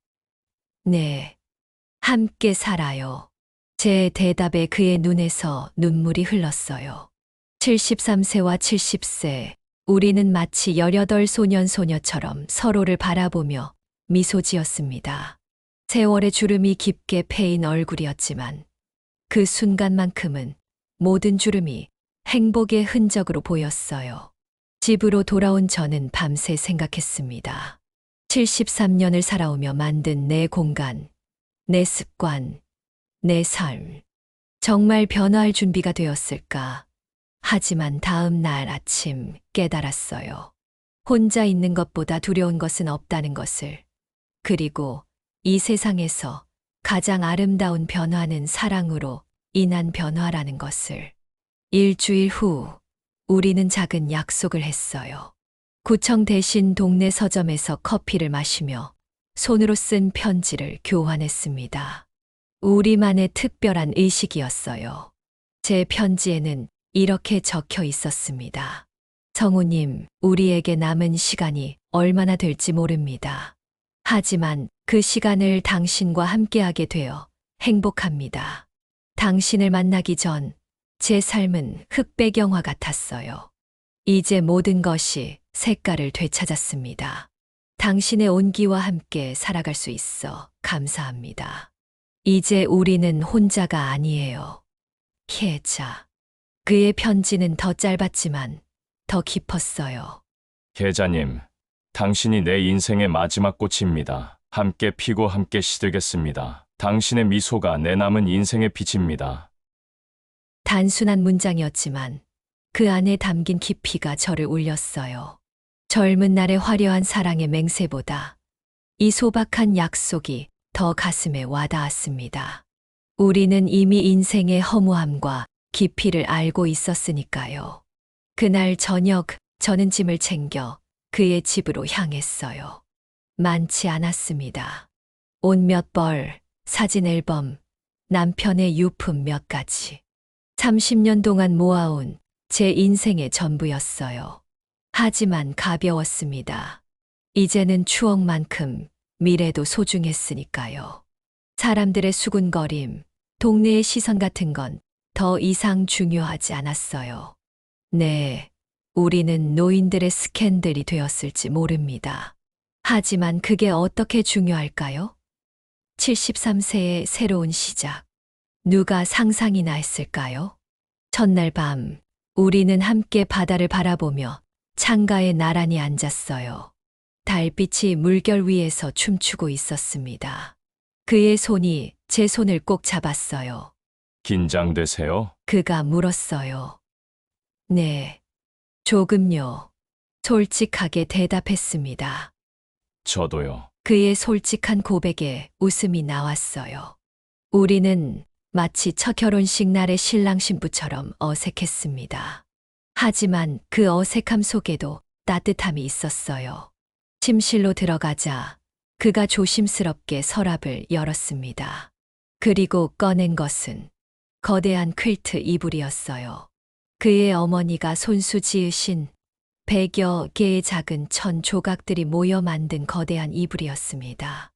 네, 함께 살아요. 제 대답에 그의 눈에서 눈물이 흘렀어요. 73세와 70세, 우리는 마치 18 소년소녀처럼 서로를 바라보며 미소 지었습니다. 세월의 주름이 깊게 패인 얼굴이었지만 그 순간만큼은 모든 주름이 행복의 흔적으로 보였어요. 집으로 돌아온 저는 밤새 생각했습니다. 73년을 살아오며 만든 내 공간, 내 습관, 내 삶. 정말 변화할 준비가 되었을까? 하지만 다음 날 아침 깨달았어요. 혼자 있는 것보다 두려운 것은 없다는 것을. 그리고 이 세상에서 가장 아름다운 변화는 사랑으로 인한 변화라는 것을. 일주일 후, 우리는 작은 약속을 했어요. 구청 대신 동네 서점에서 커피를 마시며 손으로 쓴 편지를 교환했습니다. 우리만의 특별한 의식이었어요. 제 편지에는 이렇게 적혀 있었습니다. 성우님, 우리에게 남은 시간이 얼마나 될지 모릅니다. 하지만 그 시간을 당신과 함께하게 되어 행복합니다. 당신을 만나기 전 제 삶은 흑배경화 같았어요. 이제 모든 것이 색깔을 되찾았습니다. 당신의 온기와 함께 살아갈 수 있어 감사합니다. 이제 우리는 혼자가 아니에요. 계자. 그의 편지는 더 짧았지만 더 깊었어요. 계자님, 당신이 내 인생의 마지막 꽃입니다. 함께 피고 함께 시들겠습니다. 당신의 미소가 내 남은 인생의 빛입니다. 단순한 문장이었지만 그 안에 담긴 깊이가 저를 울렸어요. 젊은 날의 화려한 사랑의 맹세보다 이 소박한 약속이 더 가슴에 와닿았습니다. 우리는 이미 인생의 허무함과 깊이를 알고 있었으니까요. 그날 저녁 저는 짐을 챙겨 그의 집으로 향했어요. 많지 않았습니다. 옷 몇 벌, 사진 앨범, 남편의 유품 몇 가지. 30년 동안 모아온 제 인생의 전부였어요. 하지만 가벼웠습니다. 이제는 추억만큼 미래도 소중했으니까요. 사람들의 수군거림, 동네의 시선 같은 건 더 이상 중요하지 않았어요. 네, 우리는 노인들의 스캔들이 되었을지 모릅니다. 하지만 그게 어떻게 중요할까요? 73세의 새로운 시작. 누가 상상이나 했을까요? 첫날 밤, 우리는 함께 바다를 바라보며 창가에 나란히 앉았어요. 달빛이 물결 위에서 춤추고 있었습니다. 그의 손이 제 손을 꼭 잡았어요. 긴장되세요? 그가 물었어요. 네, 조금요. 솔직하게 대답했습니다. 저도요. 그의 솔직한 고백에 웃음이 나왔어요. 우리는 마치 첫 결혼식 날의 신랑 신부처럼 어색했습니다. 하지만 그 어색함 속에도 따뜻함이 있었어요. 침실로 들어가자 그가 조심스럽게 서랍을 열었습니다. 그리고 꺼낸 것은 거대한 퀼트 이불이었어요. 그의 어머니가 손수 지으신 100여 개의 작은 천 조각들이 모여 만든 거대한 이불이었습니다.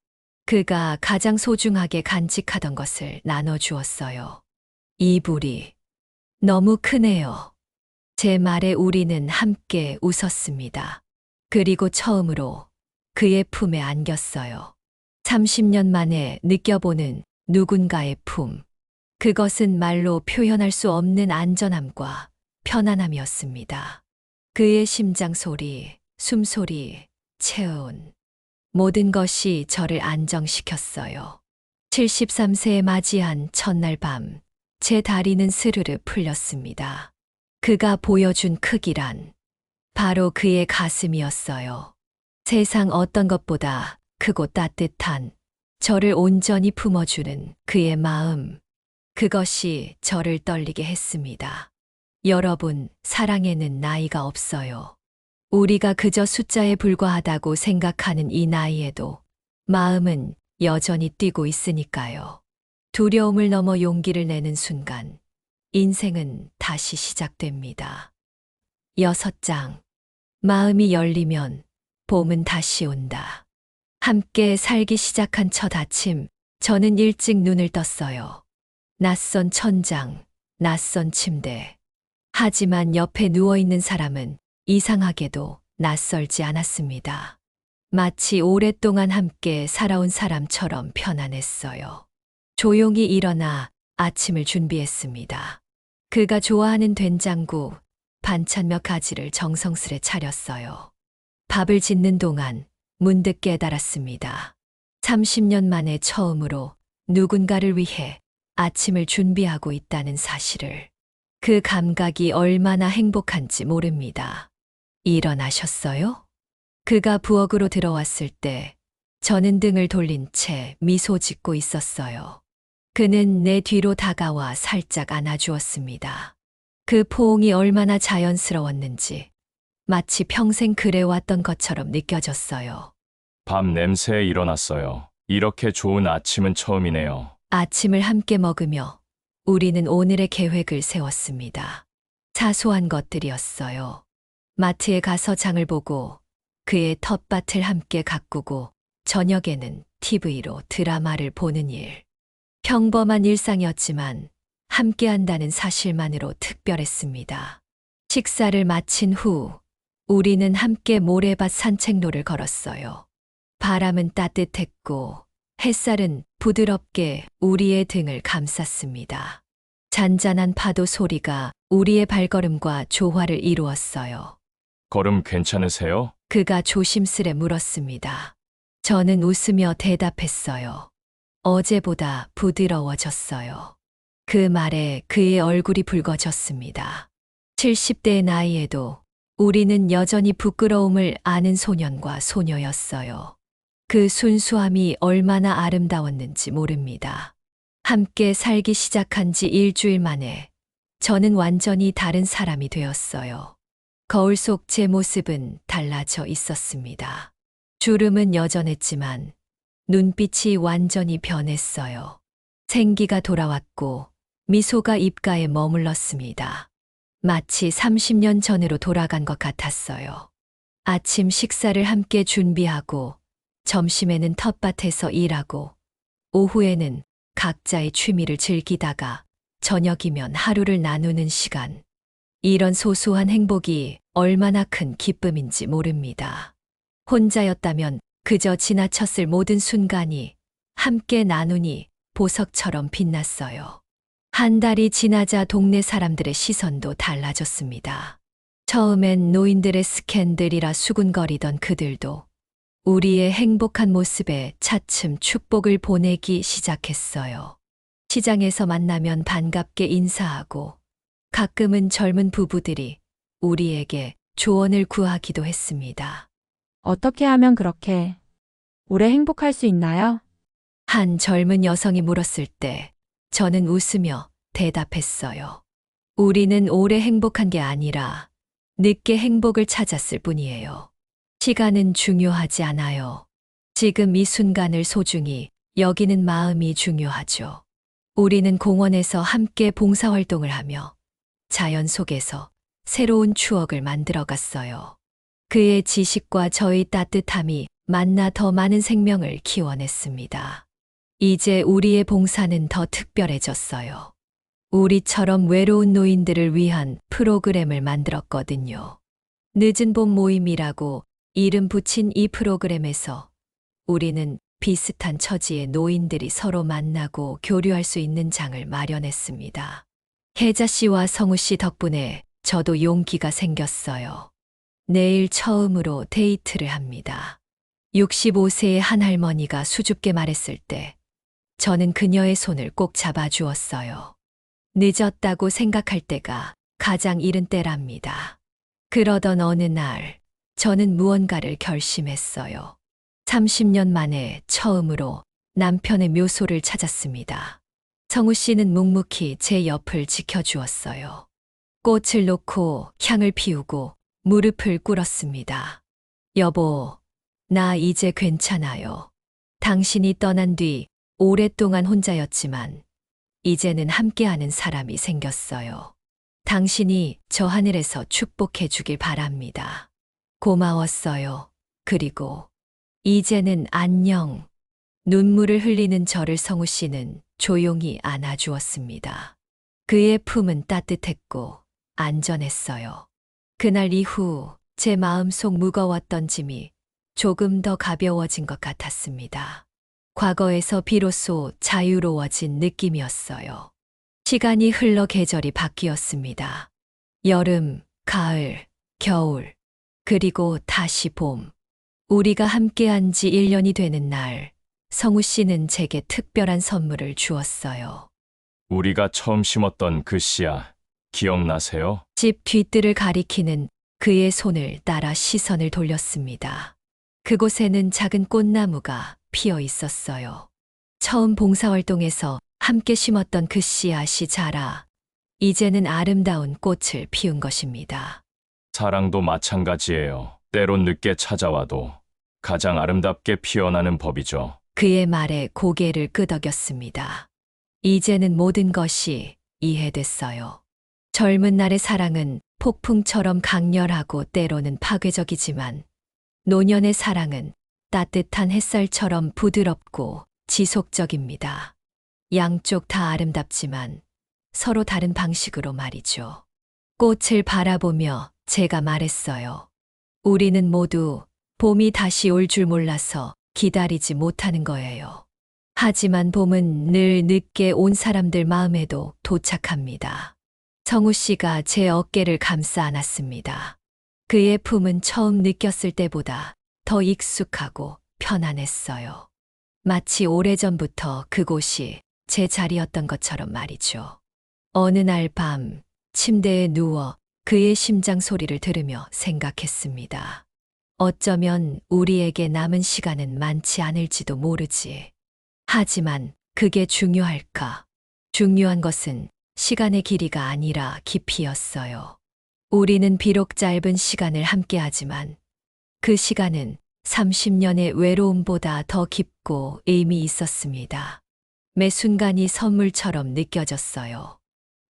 그가 가장 소중하게 간직하던 것을 나눠주었어요. 이불이 너무 크네요. 제 말에 우리는 함께 웃었습니다. 그리고 처음으로 그의 품에 안겼어요. 30년 만에 느껴보는 누군가의 품. 그것은 말로 표현할 수 없는 안전함과 편안함이었습니다. 그의 심장 소리, 숨소리, 체온. 모든 것이 저를 안정시켰어요. 73세에 맞이한 첫날 밤, 제 다리는 스르르 풀렸습니다. 그가 보여준 크기란 바로 그의 가슴이었어요. 세상 어떤 것보다 그 크고 따뜻한 저를 온전히 품어주는 그의 마음. 그것이 저를 떨리게 했습니다. 여러분, 사랑에는 나이가 없어요. 우리가 그저 숫자에 불과하다고 생각하는 이 나이에도 마음은 여전히 뛰고 있으니까요. 두려움을 넘어 용기를 내는 순간, 인생은 다시 시작됩니다. 6장. 마음이 열리면 봄은 다시 온다. 함께 살기 시작한 첫 아침, 저는 일찍 눈을 떴어요. 낯선 천장, 낯선 침대. 하지만 옆에 누워있는 사람은 이상하게도 낯설지 않았습니다. 마치 오랫동안 함께 살아온 사람처럼 편안했어요. 조용히 일어나 아침을 준비했습니다. 그가 좋아하는 된장국, 반찬 몇 가지를 정성스레 차렸어요. 밥을 짓는 동안 문득 깨달았습니다. 30년 만에 처음으로 누군가를 위해 아침을 준비하고 있다는 사실을. 그 감각이 얼마나 행복한지 모릅니다. 일어나셨어요? 그가 부엌으로 들어왔을 때 저는 등을 돌린 채 미소 짓고 있었어요. 그는 내 뒤로 다가와 살짝 안아주었습니다. 그 포옹이 얼마나 자연스러웠는지 마치 평생 그래왔던 것처럼 느껴졌어요. 밤 냄새에 일어났어요. 이렇게 좋은 아침은 처음이네요. 아침을 함께 먹으며 우리는 오늘의 계획을 세웠습니다. 사소한 것들이었어요. 마트에 가서 장을 보고 그의 텃밭을 함께 가꾸고 저녁에는 TV로 드라마를 보는 일. 평범한 일상이었지만 함께 한다는 사실만으로 특별했습니다. 식사를 마친 후 우리는 함께 모래밭 산책로를 걸었어요. 바람은 따뜻했고 햇살은 부드럽게 우리의 등을 감쌌습니다. 잔잔한 파도 소리가 우리의 발걸음과 조화를 이루었어요. 걸음 괜찮으세요? 그가 조심스레 물었습니다. 저는 웃으며 대답했어요. 어제보다 부드러워졌어요. 그 말에 그의 얼굴이 붉어졌습니다. 70대의 나이에도 우리는 여전히 부끄러움을 아는 소년과 소녀였어요. 그 순수함이 얼마나 아름다웠는지 모릅니다. 함께 살기 시작한 지 일주일 만에 저는 완전히 다른 사람이 되었어요. 거울 속 제 모습은 달라져 있었습니다. 주름은 여전했지만 눈빛이 완전히 변했어요. 생기가 돌아왔고 미소가 입가에 머물렀습니다. 마치 30년 전으로 돌아간 것 같았어요. 아침 식사를 함께 준비하고 점심에는 텃밭에서 일하고 오후에는 각자의 취미를 즐기다가 저녁이면 하루를 나누는 시간. 이런 소소한 행복이 얼마나 큰 기쁨인지 모릅니다. 혼자였다면 그저 지나쳤을 모든 순간이 함께 나누니 보석처럼 빛났어요. 한 달이 지나자 동네 사람들의 시선도 달라졌습니다. 처음엔 노인들의 스캔들이라 수군거리던 그들도 우리의 행복한 모습에 차츰 축복을 보내기 시작했어요. 시장에서 만나면 반갑게 인사하고 가끔은 젊은 부부들이 우리에게 조언을 구하기도 했습니다. 어떻게 하면 그렇게 오래 행복할 수 있나요? 한 젊은 여성이 물었을 때 저는 웃으며 대답했어요. 우리는 오래 행복한 게 아니라 늦게 행복을 찾았을 뿐이에요. 시간은 중요하지 않아요. 지금 이 순간을 소중히 여기는 마음이 중요하죠. 우리는 공원에서 함께 봉사활동을 하며 자연 속에서 새로운 추억을 만들어 갔어요. 그의 지식과 저의 따뜻함이 만나 더 많은 생명을 키워냈습니다. 이제 우리의 봉사는 더 특별해졌어요. 우리처럼 외로운 노인들을 위한 프로그램을 만들었거든요. 늦은 봄 모임이라고 이름 붙인 이 프로그램에서 우리는 비슷한 처지의 노인들이 서로 만나고 교류할 수 있는 장을 마련했습니다. 혜자 씨와 성우 씨 덕분에 저도 용기가 생겼어요. 내일 처음으로 데이트를 합니다. 65세의 한 할머니가 수줍게 말했을 때 저는 그녀의 손을 꼭 잡아주었어요. 늦었다고 생각할 때가 가장 이른 때랍니다. 그러던 어느 날 저는 무언가를 결심했어요. 30년 만에 처음으로 남편의 묘소를 찾았습니다. 성우 씨는 묵묵히 제 옆을 지켜주었어요. 꽃을 놓고 향을 피우고 무릎을 꿇었습니다. 여보, 나 이제 괜찮아요. 당신이 떠난 뒤 오랫동안 혼자였지만 이제는 함께하는 사람이 생겼어요. 당신이 저 하늘에서 축복해 주길 바랍니다. 고마웠어요. 그리고 이제는 안녕. 눈물을 흘리는 저를 성우 씨는 조용히 안아주었습니다. 그의 품은 따뜻했고 안전했어요. 그날 이후 제 마음속 무거웠던 짐이 조금 더 가벼워진 것 같았습니다. 과거에서 비로소 자유로워진 느낌이었어요. 시간이 흘러 계절이 바뀌었습니다. 여름, 가을, 겨울, 그리고 다시 봄. 우리가 함께한 지 1년이 되는 날, 성우 씨는 제게 특별한 선물을 주었어요. 우리가 처음 심었던 그 씨앗, 기억나세요? 집 뒤뜰을 가리키는 그의 손을 따라 시선을 돌렸습니다. 그곳에는 작은 꽃나무가 피어 있었어요. 처음 봉사활동에서 함께 심었던 그 씨앗이 자라 이제는 아름다운 꽃을 피운 것입니다. 사랑도 마찬가지예요. 때론 늦게 찾아와도 가장 아름답게 피어나는 법이죠. 그의 말에 고개를 끄덕였습니다. 이제는 모든 것이 이해됐어요. 젊은 날의 사랑은 폭풍처럼 강렬하고 때로는 파괴적이지만 노년의 사랑은 따뜻한 햇살처럼 부드럽고 지속적입니다. 양쪽 다 아름답지만 서로 다른 방식으로 말이죠. 꽃을 바라보며 제가 말했어요. 우리는 모두 봄이 다시 올 줄 몰라서 기다리지 못하는 거예요. 하지만 봄은 늘 늦게 온 사람들 마음에도 도착합니다. 성우 씨가 제 어깨를 감싸 안았습니다. 그의 품은 처음 느꼈을 때보다 더 익숙하고 편안했어요. 마치 오래전부터 그곳이 제 자리였던 것처럼 말이죠. 어느 날 밤 침대에 누워 그의 심장 소리를 들으며 생각했습니다. 어쩌면 우리에게 남은 시간은 많지 않을지도 모르지. 하지만 그게 중요할까? 중요한 것은 시간의 길이가 아니라 깊이였어요. 우리는 비록 짧은 시간을 함께하지만 그 시간은 30년의 외로움보다 더 깊고 의미 있었습니다. 매 순간이 선물처럼 느껴졌어요.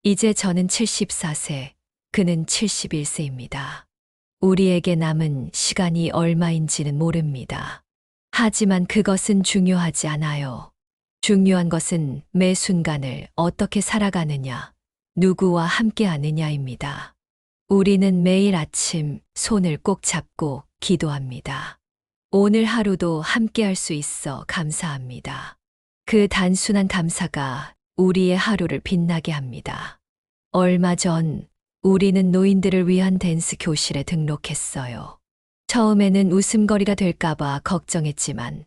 이제 저는 74세, 그는 71세입니다. 우리에게 남은 시간이 얼마인지는 모릅니다. 하지만 그것은 중요하지 않아요. 중요한 것은 매 순간을 어떻게 살아가느냐, 누구와 함께하느냐입니다. 우리는 매일 아침 손을 꼭 잡고 기도합니다. 오늘 하루도 함께할 수 있어 감사합니다. 그 단순한 감사가 우리의 하루를 빛나게 합니다. 얼마 전 우리는 노인들을 위한 댄스 교실에 등록했어요. 처음에는 웃음거리가 될까봐 걱정했지만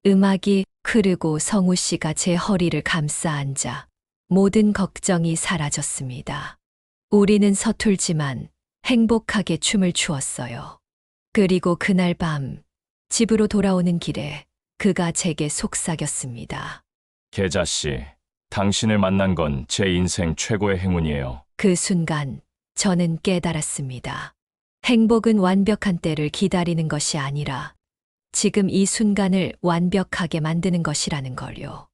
음악이 흐르고 성우 씨가 제 허리를 감싸 앉아 모든 걱정이 사라졌습니다. 우리는 서툴지만 행복하게 춤을 추었어요. 그리고 그날 밤 집으로 돌아오는 길에 그가 제게 속삭였습니다. 계자 씨, 당신을 만난 건 제 인생 최고의 행운이에요. 그 순간 저는 깨달았습니다. 행복은 완벽한 때를 기다리는 것이 아니라 지금 이 순간을 완벽하게 만드는 것이라는 걸요.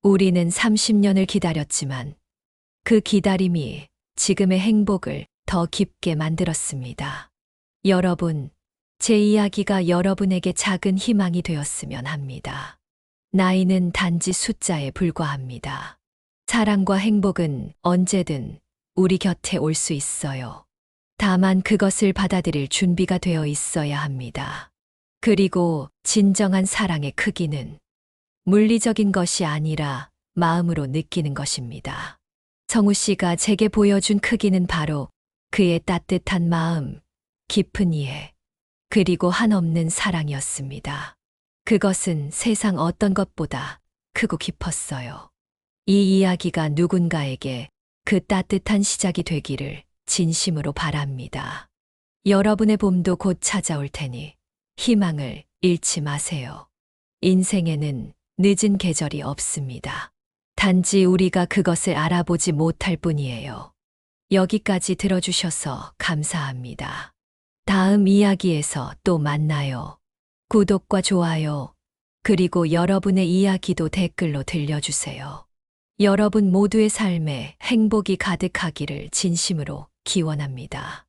우리는 30년을 기다렸지만 그 기다림이 지금의 행복을 더 깊게 만들었습니다. 여러분, 제 이야기가 여러분에게 작은 희망이 되었으면 합니다. 나이는 단지 숫자에 불과합니다. 사랑과 행복은 언제든 우리 곁에 올 수 있어요. 다만 그것을 받아들일 준비가 되어 있어야 합니다. 그리고 진정한 사랑의 크기는 물리적인 것이 아니라 마음으로 느끼는 것입니다. 성우 씨가 제게 보여준 크기는 바로 그의 따뜻한 마음, 깊은 이해, 그리고 한없는 사랑이었습니다. 그것은 세상 어떤 것보다 크고 깊었어요. 이 이야기가 누군가에게 그 따뜻한 시작이 되기를 진심으로 바랍니다. 여러분의 봄도 곧 찾아올 테니 희망을 잃지 마세요. 인생에는 늦은 계절이 없습니다. 단지 우리가 그것을 알아보지 못할 뿐이에요. 여기까지 들어주셔서 감사합니다. 다음 이야기에서 또 만나요. 구독과 좋아요, 그리고 여러분의 이야기도 댓글로 들려주세요. 여러분 모두의 삶에 행복이 가득하기를 진심으로 기원합니다.